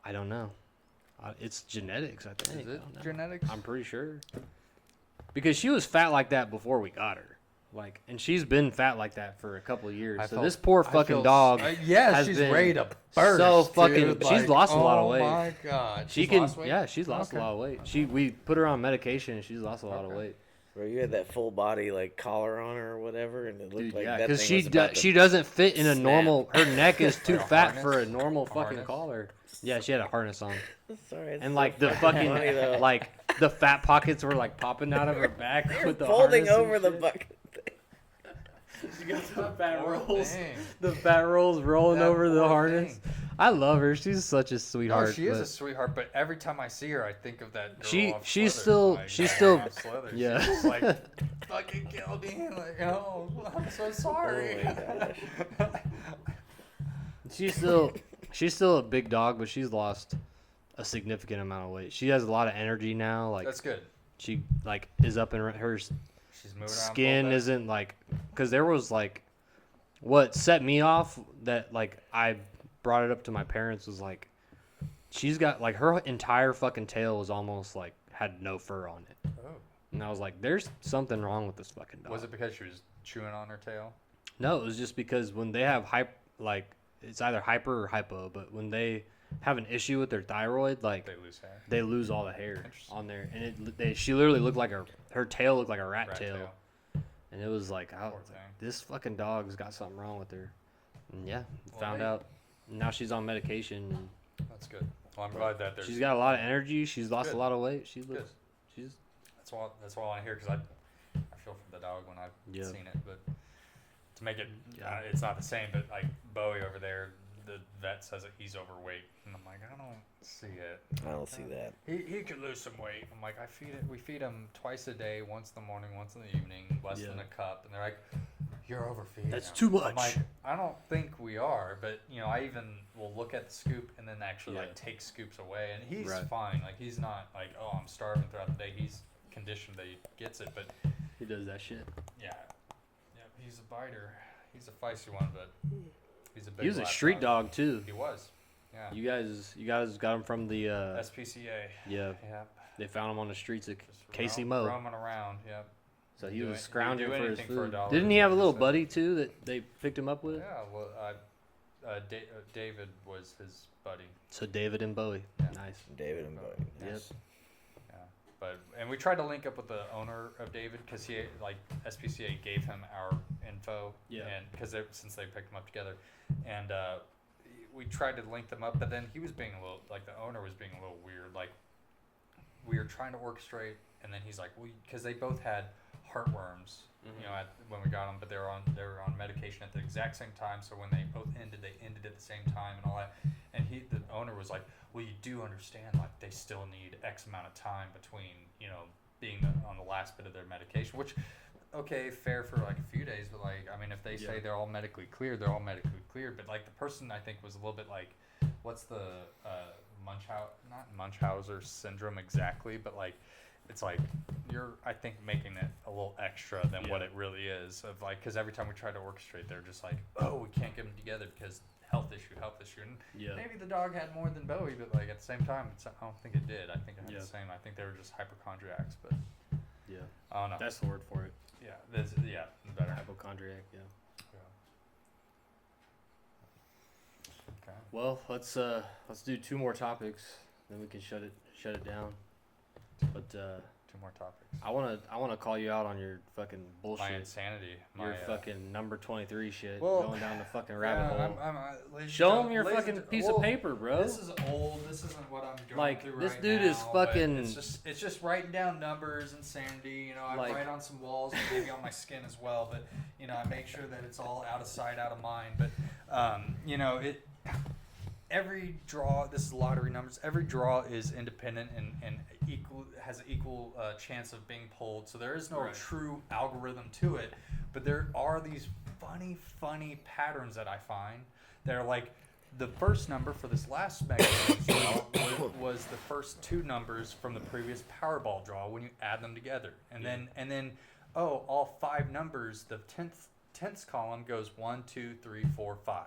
I don't know. It's genetics, I think. Is it genetics? I'm pretty sure. Because she was fat like that before we got her. And she's been fat like that for a couple of years. This poor fucking dog. She's ready to burst. So fucking. Dude, she's lost a lot of weight. Oh my god. She's lost weight? Yeah, she's lost a lot of weight. We put her on medication and she's lost a lot of weight. Bro, you had that full body collar on her or whatever, and it looked like that because thing was about she doesn't fit in a normal. Her neck is too fat for a normal fucking collar. Yeah, she had a harness on. Sorry, and the fucking funny, the fat pockets were popping out of her back with the folding harness over the bucket. She got the fat rolls. The fat rolls rolling over the harness. I love her. She's such a sweetheart. No, she is a sweetheart. But every time I see her, I think of that girl. She's still. Yeah. She's fucking killed me. I'm so sorry. Oh my gosh. She's still a big dog, but she's lost a significant amount of weight. She has a lot of energy now. That's good. She is up in her. She's moving skin isn't because there was what set me off that I brought it up to my parents was she's got her entire fucking tail was almost had no fur on it. Oh. And I was like, there's something wrong with this fucking dog. Was it because she was chewing on her tail? No, it was just because when they have it's either hyper or hypo, but when they have an issue with their thyroid, they lose hair. They lose all the hair on there, and she literally looked like her tail looked like a rat tail. And it was this fucking dog's got something wrong with her. And found out. Now she's on medication. And that's good. Well, I'm glad that she's got a lot of energy. She's lost a lot of weight. She's that's all I want to hear because I feel for the dog when I've seen it, but to make it it's not the same. But Bowie over there, the vet says that he's overweight, and I'm like, I don't see it. I don't see that. He could lose some weight. I'm like, we feed him twice a day, once in the morning, once in the evening, less than a cup, and they're like, you're overfeeding. That's him. too much. I'm like, I don't think we are, but I even will look at the scoop and then actually take scoops away, and he's fine. He's not oh, I'm starving throughout the day. He's conditioned that he gets it, but he does that shit. Yeah, he's a biter. He's a feisty one, but he's a big. He was a street dog too. He was. Yeah. You guys got him from the SPCA. Yeah. Yep. They found him on the streets at Casey Mo. Roaming around. Yep. So he was scrounging for his food. For Didn't he have a little buddy too that they picked him up with? Yeah. Well, David was his buddy. So David and Bowie. Yeah. Nice. David and Bowie. Yes. And we tried to link up with the owner of David because he SPCA gave him our info. Yeah. And because since they picked him up together, and we tried to link them up, but then he was being a little the owner was being a little weird. We were trying to orchestrate, and then he's like, well, because they both had heartworms, when we got them, but they were on medication at the exact same time. So when they both ended, they ended at the same time and all that. And the owner was like, well, you do understand, they still need X amount of time between, being on the last bit of their medication, which okay, fair for like a few days, but like, I mean, if they say they're all medically cleared, they're all medically cleared. But like the person I think was a little bit like, what's the not Munchausen syndrome exactly, but like, it's like you're I think making it a little extra than what it really is. Of like, because every time we try to orchestrate, they're just like, oh, we can't get them together because health issue. And maybe the dog had more than Bowie, but like at the same time, I don't think it did. I think it had the same. I think they were just hypochondriacs, but I don't know. That's the word for it. Yeah, better. Hypochondriac. Yeah. Okay. Well, let's do 2 more topics, then we can shut it down. But 2 more topics. I wanna call you out on your fucking bullshit. My insanity. Your fucking number 23 shit. Well, going down the fucking rabbit hole. Show them your fucking piece of paper, bro. This is old. This isn't what I'm going like, through this right dude now, is fucking. It's just writing down numbers, insanity. You know, I write on some walls, and maybe on my skin as well. But you know, I make sure that it's all out of sight, out of mind. But you know, every draw, this is lottery numbers, every draw is independent and has an equal chance of being pulled. So there is no true algorithm to it. But there are these funny patterns that I find that are like the first number for this last Mega Millions draw was the first 2 numbers from the previous Powerball draw when you add them together. And then all 5 numbers, the 10th column goes 1, 2, 3, 4, 5.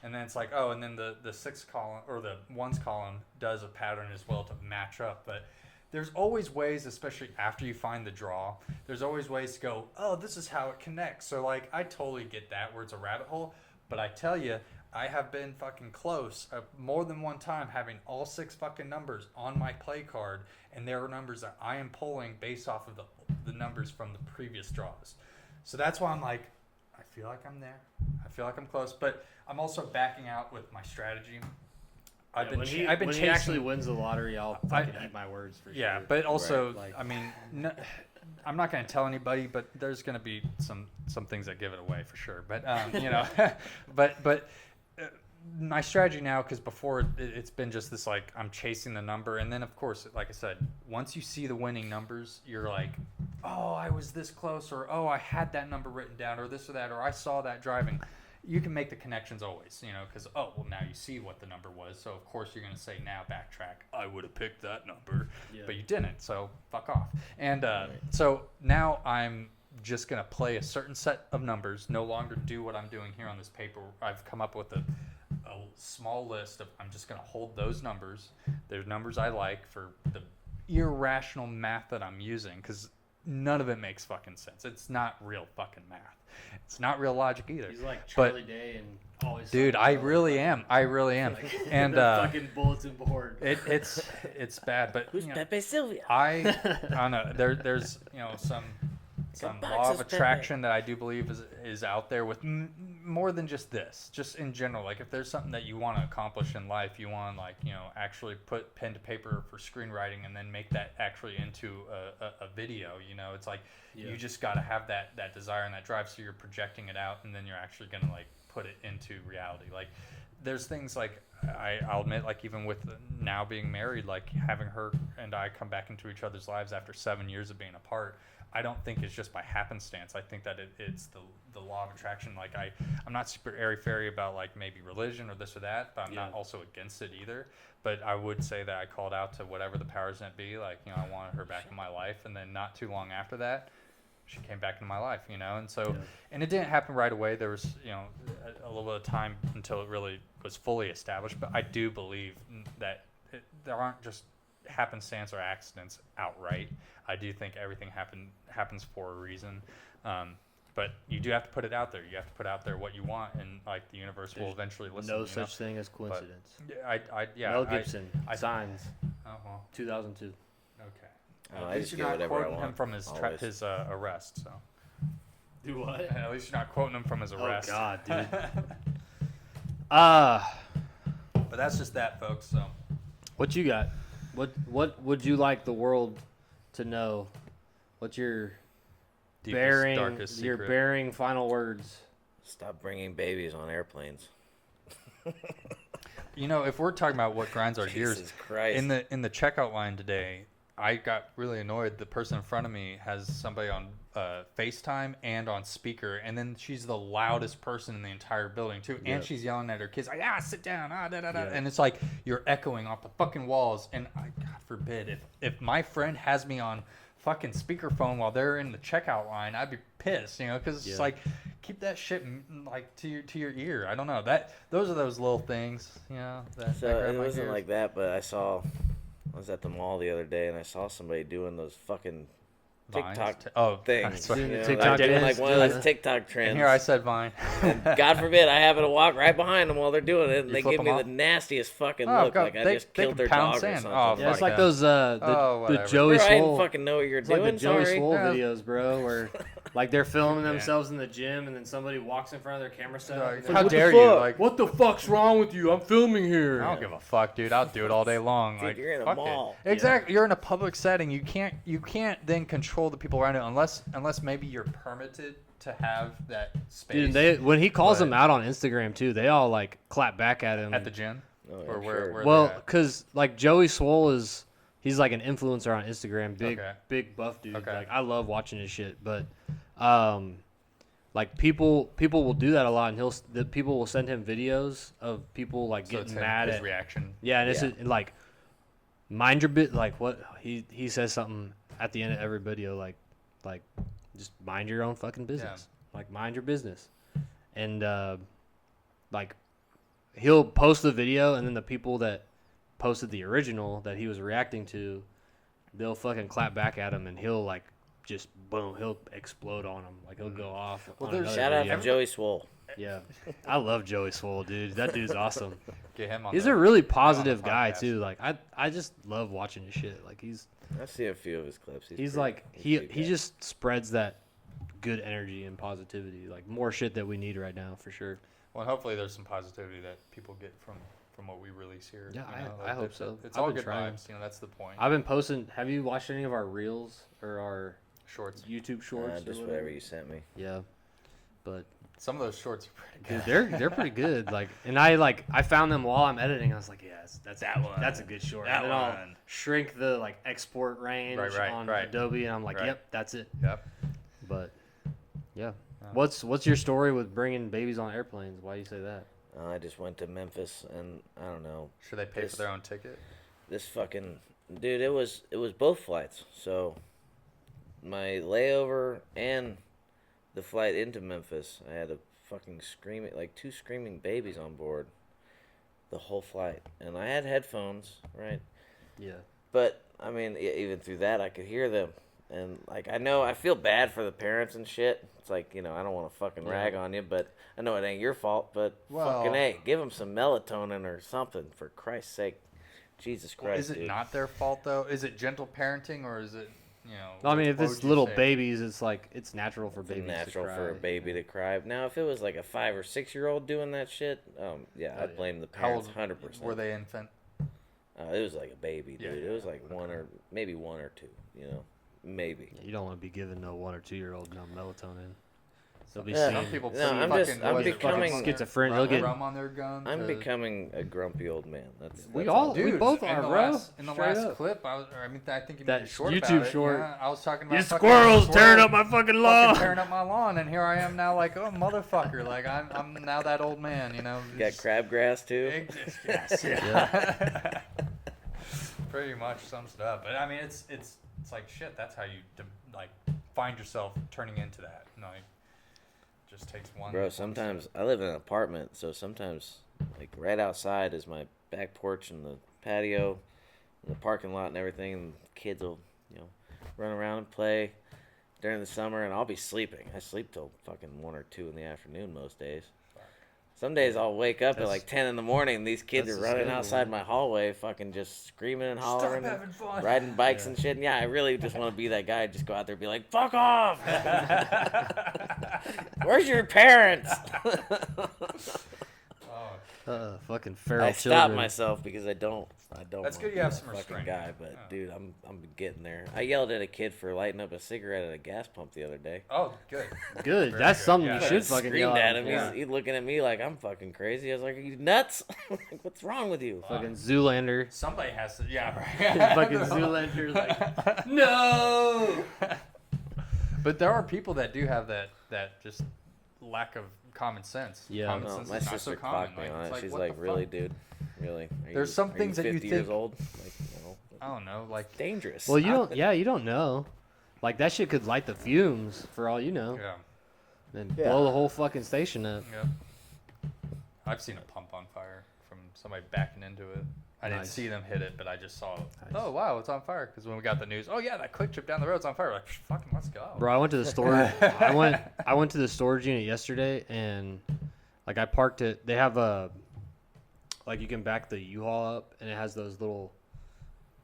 And then it's like, and then the 6th column or the 1s column does a pattern as well to match up. But there's always ways, especially after you find the draw, there's always ways to go, this is how it connects. So like, I totally get that where it's a rabbit hole. But I tell you, I have been fucking close more than one time having all 6 fucking numbers on my play card. And there are numbers that I am pulling based off of the numbers from the previous draws. So that's why I'm like, I feel like I'm there. I feel like I'm close, but I'm also backing out with my strategy. I've been chasing. When he actually wins the lottery, I'll fucking eat my words for sure. Yeah, but also, I mean, I'm not going to tell anybody, but there's going to be some things that give it away for sure. But you know, but my strategy now, because before it's been just this like I'm chasing the number, and then of course, like I said, once you see the winning numbers, you're like, I was this close, or I had that number written down, or this or that, or I saw that driving. You can make the connections always, you know, because now you see what the number was, so of course you're going to say now backtrack, I would have picked that number, but you didn't, so fuck off. And so now I'm just going to play a certain set of numbers, no longer do what I'm doing here on this paper. I've come up with a small list of, I'm just going to hold those numbers. There's numbers I like for the irrational math that I'm using, because none of it makes fucking sense. It's not real fucking math. It's not real logic either. He's like Charlie Day and always. Dude, I really am. Like, and fucking bulletin board. It's bad, but who's Pepe Sylvia? I don't know. There's some law of attraction that I do believe is out there with more than just this. Just in general, like if there's something that you want to accomplish in life, you want to actually put pen to paper for screenwriting and then make that actually into a video. You know, it's like you just got to have that desire and that drive, so you're projecting it out, and then you're actually gonna like put it into reality. Like there's things like I'll admit, like even with now being married, like having her and I come back into each other's lives after 7 years of being apart, I don't think it's just by happenstance. I think that it's the law of attraction. Like I'm not super airy-fairy about like maybe religion or this or that, but I'm not also against it either. But I would say that I called out to whatever the powers that be. Like, you know, I wanted her back in my life, and then not too long after that, she came back into my life, you know. And so, and it didn't happen right away. There was, you know, a little bit of time until it really was fully established. But I do believe that there aren't just happenstance or accidents outright. I do think everything happens for a reason. But you do have to put it out there. You have to put out there what you want, and like the universe will eventually listen. No such thing as coincidence. But, Mel Gibson, Signs, Oh well. 2002. Okay. I At least just you're get not whatever I quoting him want, from his always. his arrest. So. Do what? At least you're not quoting him from his arrest. Oh God, dude. But that's just that, folks. So. What you got? What would you like the world to know? What's your Deepest, darkest your secret. bearing final words? Stop bringing babies on airplanes. You know, if we're talking about what grinds our gears, Jesus Christ. in the checkout line today, I got really annoyed. The person in front of me has somebody on FaceTime and on speaker, and then she's the loudest person in the entire building too, and she's yelling at her kids like, sit down, da da da, and it's like you're echoing off the fucking walls. And God forbid if my friend has me on fucking speakerphone while they're in the checkout line, I'd be pissed, because it's like, keep that shit like to your ear. I don't know, those are those little things, that So it wasn't like that, but I was at the mall the other day and I saw somebody doing those fucking TikTok things. Right. TikTok doing like one of those TikTok trends. And here I said Vine. And God forbid I happen to walk right behind them while they're doing it, and they give me off? the nastiest fucking look, like I just killed their dog or something. Yeah, it's like those the Joey I didn't Swole. fucking know what you're It's doing. like the Joey Sorry. Swole videos, bro, where like they're filming themselves in the gym, and then somebody walks in front of their camera set. Like, Like, how dare you? Like, what the fuck's wrong with you? I'm filming here. I don't give a fuck, dude. I'll do it all day long. Dude, like, you're in a fuck mall. it. Exactly. You're in a public setting. You can't then control the people around you unless maybe you're permitted to have that space. Dude, when he calls them out on Instagram too, they all like clap back at him at the gym. Oh, yeah, Or sure. where well, they're at. because like Joey Swole he's like an influencer on Instagram, big buff dude. Okay. Like I love watching his shit, but like people will do that a lot, and people will send him videos of people like So it's getting mad his at reaction. Yeah, and it's like mind your bit. Like what he says something at the end of every video, like just mind your own fucking business. Like mind your business, and like he'll post the video, and then the people that posted the original that he was reacting to, they'll fucking clap back at him, and he'll like just boom, he'll explode on him. Like he'll go off. Well, on another Shout out video. to Joey Swole. Yeah, I love Joey Swole, dude. That dude's awesome. Get him on. He's the, a really positive on the guy podcast. too. Like I just love watching his shit. Like I see a few of his clips. he's pretty- like he's he pretty good. just spreads that good energy and positivity. Like more shit that we need right now for sure. Well, hopefully there's some positivity that people get from what we release here. Yeah, you know, I hope so. It's I've all been good trying. vibes. That's the point. I've been posting. Have you watched any of our reels or our Shorts. YouTube shorts? or just whatever you sent me. Yeah, but Some of those shorts are pretty dude, good. they're pretty good. Like, and I found them while I'm editing. I was like, yes, that's That one. That's a good short. That and then I'll one. shrink the like export range on right. Adobe, and I'm like, Right. yep, that's it. Yep. But yeah, Oh. what's your story with bringing babies on airplanes? Why do you say that? I just went to Memphis, and I don't know. Should they pay for their own ticket? This fucking dude, it was both flights. So my layover and the flight into Memphis, I had a fucking two screaming babies on board the whole flight, and I had headphones, right? Yeah. But I mean, even through that, I could hear them, and like I feel bad for the parents and shit. It's like, I don't want to fucking rag on you, but I know it ain't your fault. But fucking hey, give them some melatonin or something for Christ's sake. Jesus Christ, Well, is it dude. not their fault though? Is it gentle parenting or is it I mean, if what it's would you little say? babies, it's like it's natural for It's babies natural to cry. for a baby to cry. Now, if it was like a 5 or 6 year old doing that shit, I'd blame the How parents old 100%. were they infant? It was like a baby, Yeah, dude. yeah, It was like one or maybe 1 or 2, maybe. You don't want to be giving no 1 or 2 year old no melatonin. They'll be Yeah. seeing Some people No, put I'm fucking, just- what I'm is it, becoming- rum on their- schizophrenic. They'll get- rum on their gun. I'm becoming a grumpy old man. That's We all. all- we Dude, both in are, the bro. Last, in the Straight last up. clip, I think you That made a short YouTube about it. short. Yeah, I was talking about These fucking squirrels tearing up squirrels my fucking fucking lawn. tearing up my lawn, and here I am now, like, oh motherfucker, like I'm now that old man, You got just- crabgrass too. Yes, yeah. Pretty much sums it up. But I mean, it's like shit. That's how you like find yourself turning into that. Like, just takes one. Bro, one sometimes step. I live in an apartment, so sometimes like right outside is my back porch and the patio and the parking lot and everything, and kids will, run around and play during the summer, and I'll be sleeping. I sleep till fucking 1 or 2 in the afternoon most days. Some days I'll wake up at like 10 in the morning, and these kids that's are the running schedule, outside man. my hallway, fucking just screaming and hollering, Stop having fun. riding bikes and shit. And yeah, I really just want to be that guy. Just go out there and be like, fuck off! Where's your parents? Oh, Fucking feral I children. stopped myself because I don't. That's want good to you have be some that fucking restraint. guy, but Yeah. dude, I'm getting there. I yelled at a kid for lighting up a cigarette at a gas pump the other day. Oh, good. Good. Very That's good, something yeah. you should fucking Screamed yell at him. for. He's looking at me like I'm fucking crazy. I was like, "Are you nuts? Like, what's wrong with you?" Fucking Zoolander. Somebody has to. Yeah, right. Fucking Zoolander. Like, no. But there are people that do have that just lack of common sense. Yeah. Common No, sense my is not sister so common. clocked me on it's it. She's what like, the "Really, fuck? dude? Really? Are There's some things that you 50 years think- old? Like, no, I don't know. Like, dangerous." Well, you don't. Yeah, you don't know. Like that shit could light the fumes for all you know, yeah, and Yeah. blow the whole fucking station up. yeah. I've seen a pump on fire from somebody backing into it. I didn't Nice. see them hit it, but I just saw. Nice. Oh wow, it's on fire! Because when we got the news, oh yeah, that quick trip down the road's on fire. We're like, fucking, let's go. Bro, I went to the store. I went to the storage unit yesterday, and like I parked it. They have a like you can back the U-Haul up, and it has those little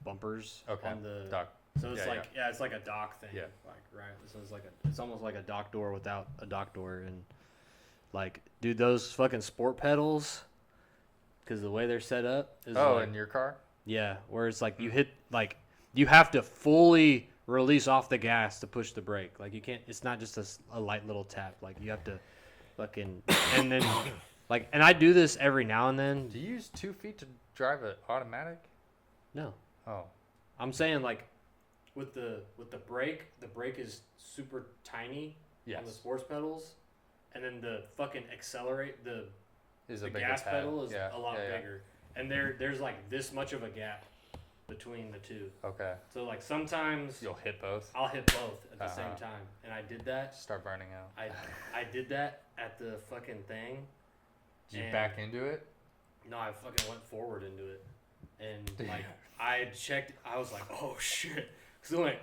bumpers Okay. on the. Doc. So it's Yeah, it's like a dock thing. Yeah. Like right. So it's almost like a dock door without a dock door, and like dude, those fucking sport pedals, because the way they're set up is Oh, like, in your car? yeah, where it's like you hit like you have to fully release off the gas to push the brake. Like you can't. It's not just a light little tap. Like you have to fucking and then like and I do this every now and then. Do you use 2 feet to drive an automatic? No, Oh, I'm saying like with the brake, the brake is super tiny on the yes. sports pedals, and then the fucking accelerate the Is a the bigger gas pad. pedal is Yeah, a lot yeah, yeah. bigger, and there's like this much of a gap between the two. Okay. So like sometimes You'll hit both. I'll hit both at the same Uh-huh. time, and I did that. Start burning out. I did that at the fucking thing. Did you and- back into it? No, I fucking went forward into it, and Dude. like I checked. I was like, oh shit, because it went,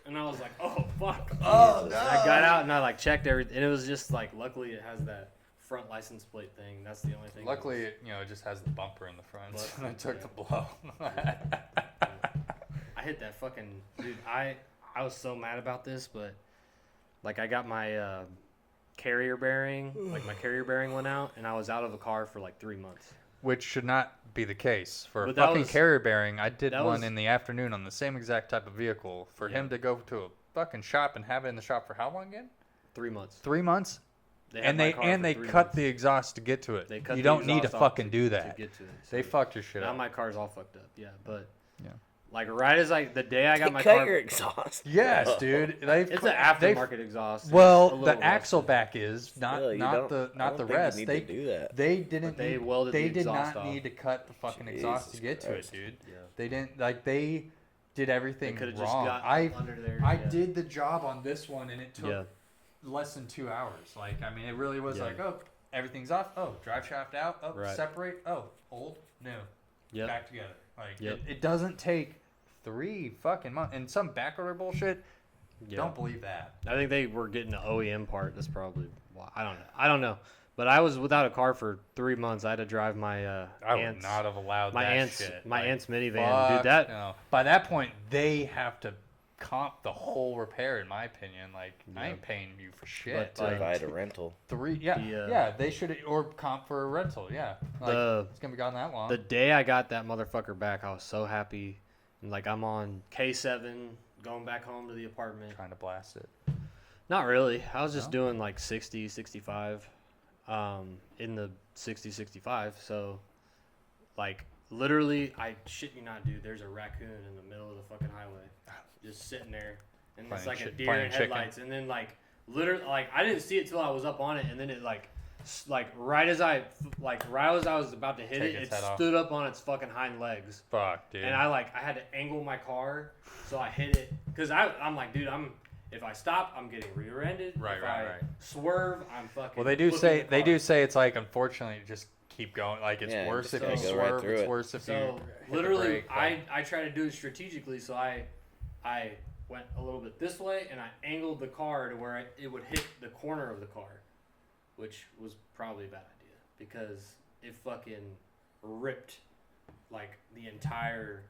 and I was like, oh fuck. Oh, And I got out and I like checked everything, and it was just like, luckily it has that front license plate thing. That's the only thing. that Luckily, was- it, it just has the bumper in the front, But- and I took yeah. the blow. I hit that fucking dude. I was so mad about this, but like I got my carrier bearing, like my carrier bearing went out, and I was out of a car for like 3 months. Which should not be the case for a But that fucking was- carrier bearing. I did that one was- in the afternoon on the same exact type of vehicle. For Yeah. him to go to a fucking shop and have it in the shop for how long again? 3 months. 3 months. They had And my they car and for they 3 cut months. the exhaust to get to it. They cut You the don't need to exhaust off fucking do that. to get to it. They So fucked your shit now up. my car's all fucked up. Yeah, but Yeah. like right as the day I got They my cut car, your exhaust. Yes, dude. They've it's an they've- aftermarket exhaust. It's a Well, little the rusted. axle back is Still, not you not don't- the I not don't the think you rest. need They to do that. they didn't. But they need- welded They the did exhaust not off. need to cut the fucking exhaust to Jesus get to it, Christ. dude. Yeah. They didn't like they did They everything could have just wrong. got I under there. I yeah. did the job on this one and it took Yeah. less than 2 hours. Like I mean, it really was Yeah. like, oh, everything's off. Oh, drive shaft out. Oh, Right. separate. Oh, old, new, Yep. back together. Like Yep. it doesn't take 3 fucking months. And some backorder bullshit. Yeah. Don't believe that. I think they were getting an OEM part. That's probably why. I don't know. But I was without a car for 3 months. I had to drive my I would aunt's not have allowed my that aunt's shit. my Like, aunt's minivan. fuck Dude, that no. By that point, they have to comp the whole repair. In my opinion, like I Yeah. ain't paying you for shit. But, like If I had a rental. 3, yeah, the, yeah, they should or comp for a rental. Yeah, like, it's gonna be gone that long. the day I got that motherfucker back, I was so happy. And like I'm on K7 going back home to the apartment. Trying to blast it. Not really. I was just No? doing like 60, 65 in the 60, 65. So like literally, I shit you not, dude, there's a raccoon in the middle of the fucking highway just sitting there. And it's Playing like a chi- deer playing in chicken. headlights. And then like literally, like I didn't see it till I was up on it. And then it like right as I was about to hit Take it, its it head off. stood up on its fucking hind legs. Fuck, dude. And I had to angle my car, so I hit it because I'm like, dude, if I stop, I'm getting rear-ended. Right, if right, I right. swerve, I'm fucking. well, they do flipping the car. say it's like unfortunately just keep going. Like it's Yeah, worse if just you go right swerve. through It's it. worse if you So hit the literally, brake, like- I try to do it strategically. So I went a little bit this way, and I angled the car to where it would hit the corner of the car, which was probably a bad idea because it fucking ripped like the entire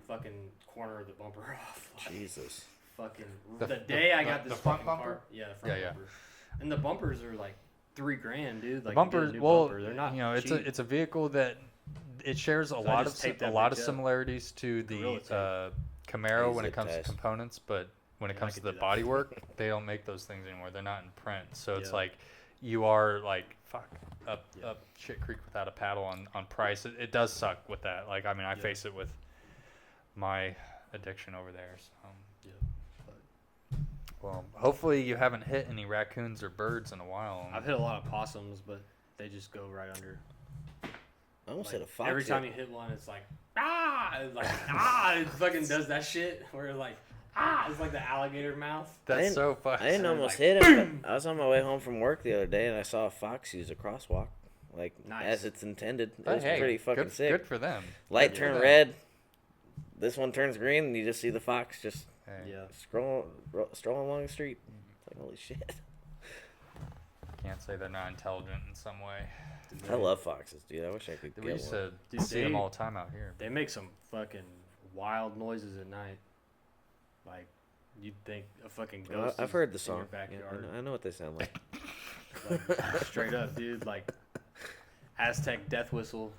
fucking corner of the bumper off. Like, Jesus. fucking The- the day I the- got this the front fucking bumper? car. Yeah, the front Yeah, yeah. bumper. And the bumpers are like $3,000, dude. Like, The you get a bumpers, new well, bumper. They're not it's cheap. a vehicle that it shares a I lot just of taped that a lot bitch of up. similarities to Gorilla the Camaro when Easy it comes to test. components, but when it Yeah, I comes to could the do that. bodywork, they don't make those things anymore. They're not in print, so it's Yeah. like you are like up Yeah. up shit creek without a paddle on price. It does suck with that. Like I mean, I Yeah. face it with my addiction over there. So. Yeah. Well, hopefully you haven't hit any raccoons or birds in a while. I've hit a lot of possums, but they just go right under. I almost Like, hit a fox. every time you hit one, it's like, ah! It's like, ah! It fucking does that shit where it's like, ah! It's like the alligator mouth. That's so funny. I didn't So almost like, hit him, but I was on my way home from work the other day, and I saw a fox use a crosswalk, like Nice. as it's intended. It But was hey, pretty fucking good, sick. Good for them. Light Good for turn them. red. This one turns green, and you just see the fox just Hey, Yeah. strolling along the street. It's like, holy shit. Can't say they're not intelligent in some way. I love foxes, dude. I wish I could We get used one. to Dude, see them they- all the time out here. They make some fucking wild noises at night. Like, you'd think a fucking Well, ghost I've is heard the in song. your Yeah, backyard. I know what they sound like. Like, straight up, dude. Like, Aztec death whistle.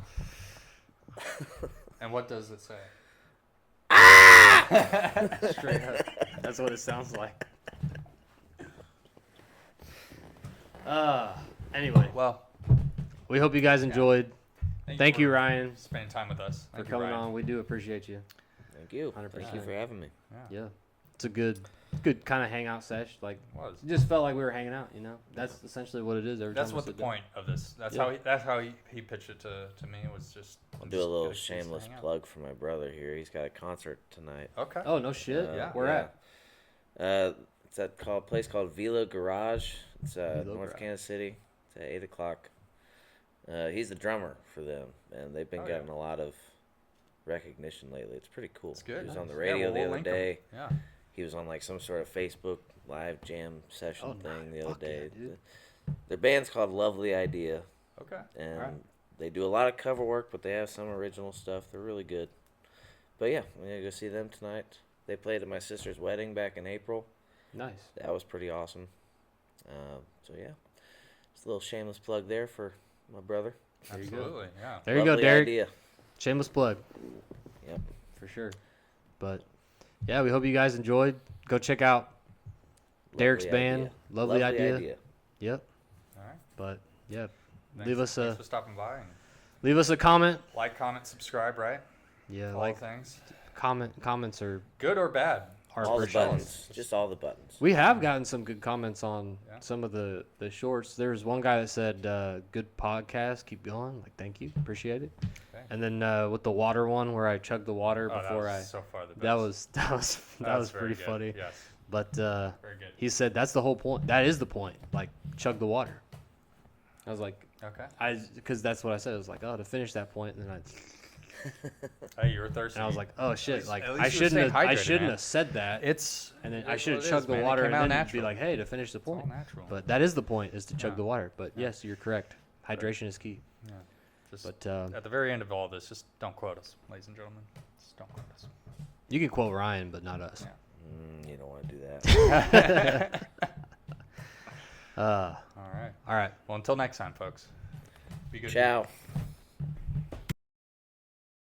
And what does it say? Straight up. That's what it sounds like. Anyway, Well, we hope you guys enjoyed. Thank for you, Ryan, spending time with us. for Thank you, coming Ryan. on. We do appreciate you. Thank you. 100%. Thank you for having me. Yeah, it's a good kind of hangout sesh. Like, It was. it just felt like we were hanging out. You know, that's essentially what it is. Every That's time what we the sit down. point of this. That's Yeah. how he pitched it to me. It was just. I'll just do a little get chance to shameless hang out. plug for my brother here. He's got a concert tonight. Okay. Oh no shit! Yeah. Where at? It's at a place called Vila Garage. It's Vila North Garage. Kansas City. It's at 8:00. He's the drummer for them, and they've been Oh, yeah. getting a lot of recognition lately. It's pretty cool. It's good. He was on the Yeah, radio well, the we'll other link 'em. day. Yeah. He was on like some sort of Facebook live jam session Oh, thing nice. the other Fuck yeah, day. dude. Their band's called Lovely Idea, Okay. and Alright. they do a lot of cover work, but they have some original stuff. They're really good. But yeah, I'm gonna go see them tonight. They played at my sister's wedding back in April. Nice. That was pretty awesome. So yeah, just a little shameless plug there for my brother. There you go. Absolutely. Yeah. There you go, Lovely Derek. Idea. Shameless plug. Yep. For sure. But yeah, we hope you guys enjoyed. Go check out Derek's Lovely band, Idea. Lovely Idea. Yep. All right. But yeah, Thanks, leave us thanks a for stopping by. And leave us a comment. like, comment, subscribe. Right. Yeah, All like things. comments are Good or bad. All the appreciated. buttons. Just all the buttons. We have gotten some good comments on Yeah. some of the shorts. There was one guy that said, "Good podcast, keep going." Like, thank you, appreciate it. Okay. And then with the water one, where I chugged the water Oh, that before was so far the best. that was That's very pretty good. funny. Yes. But Very good. he said that's the whole point. That is the point. Like, chug the water. I was like, Okay. because that's what I said. I was like, oh, to finish that point, and then Hey, you were thirsty. I was like, oh shit, least- like at least I you were shouldn't staying have, I hydrated, shouldn't man. have said that. It's. And then it I is should what have it chugged is, the man. It water came and out then be natural. like, hey, to finish the It's all point. natural. But that is the point, is to chug Yeah. the water. But Yeah. yes, you're correct. Hydration is key. Yeah. Just But at the very end of all this, just don't quote us, ladies and gentlemen. Just don't quote us. you can quote Ryan, but not us. Yeah. You don't want to do that. All right. All right. Well, until next time, folks. Be good. Ciao.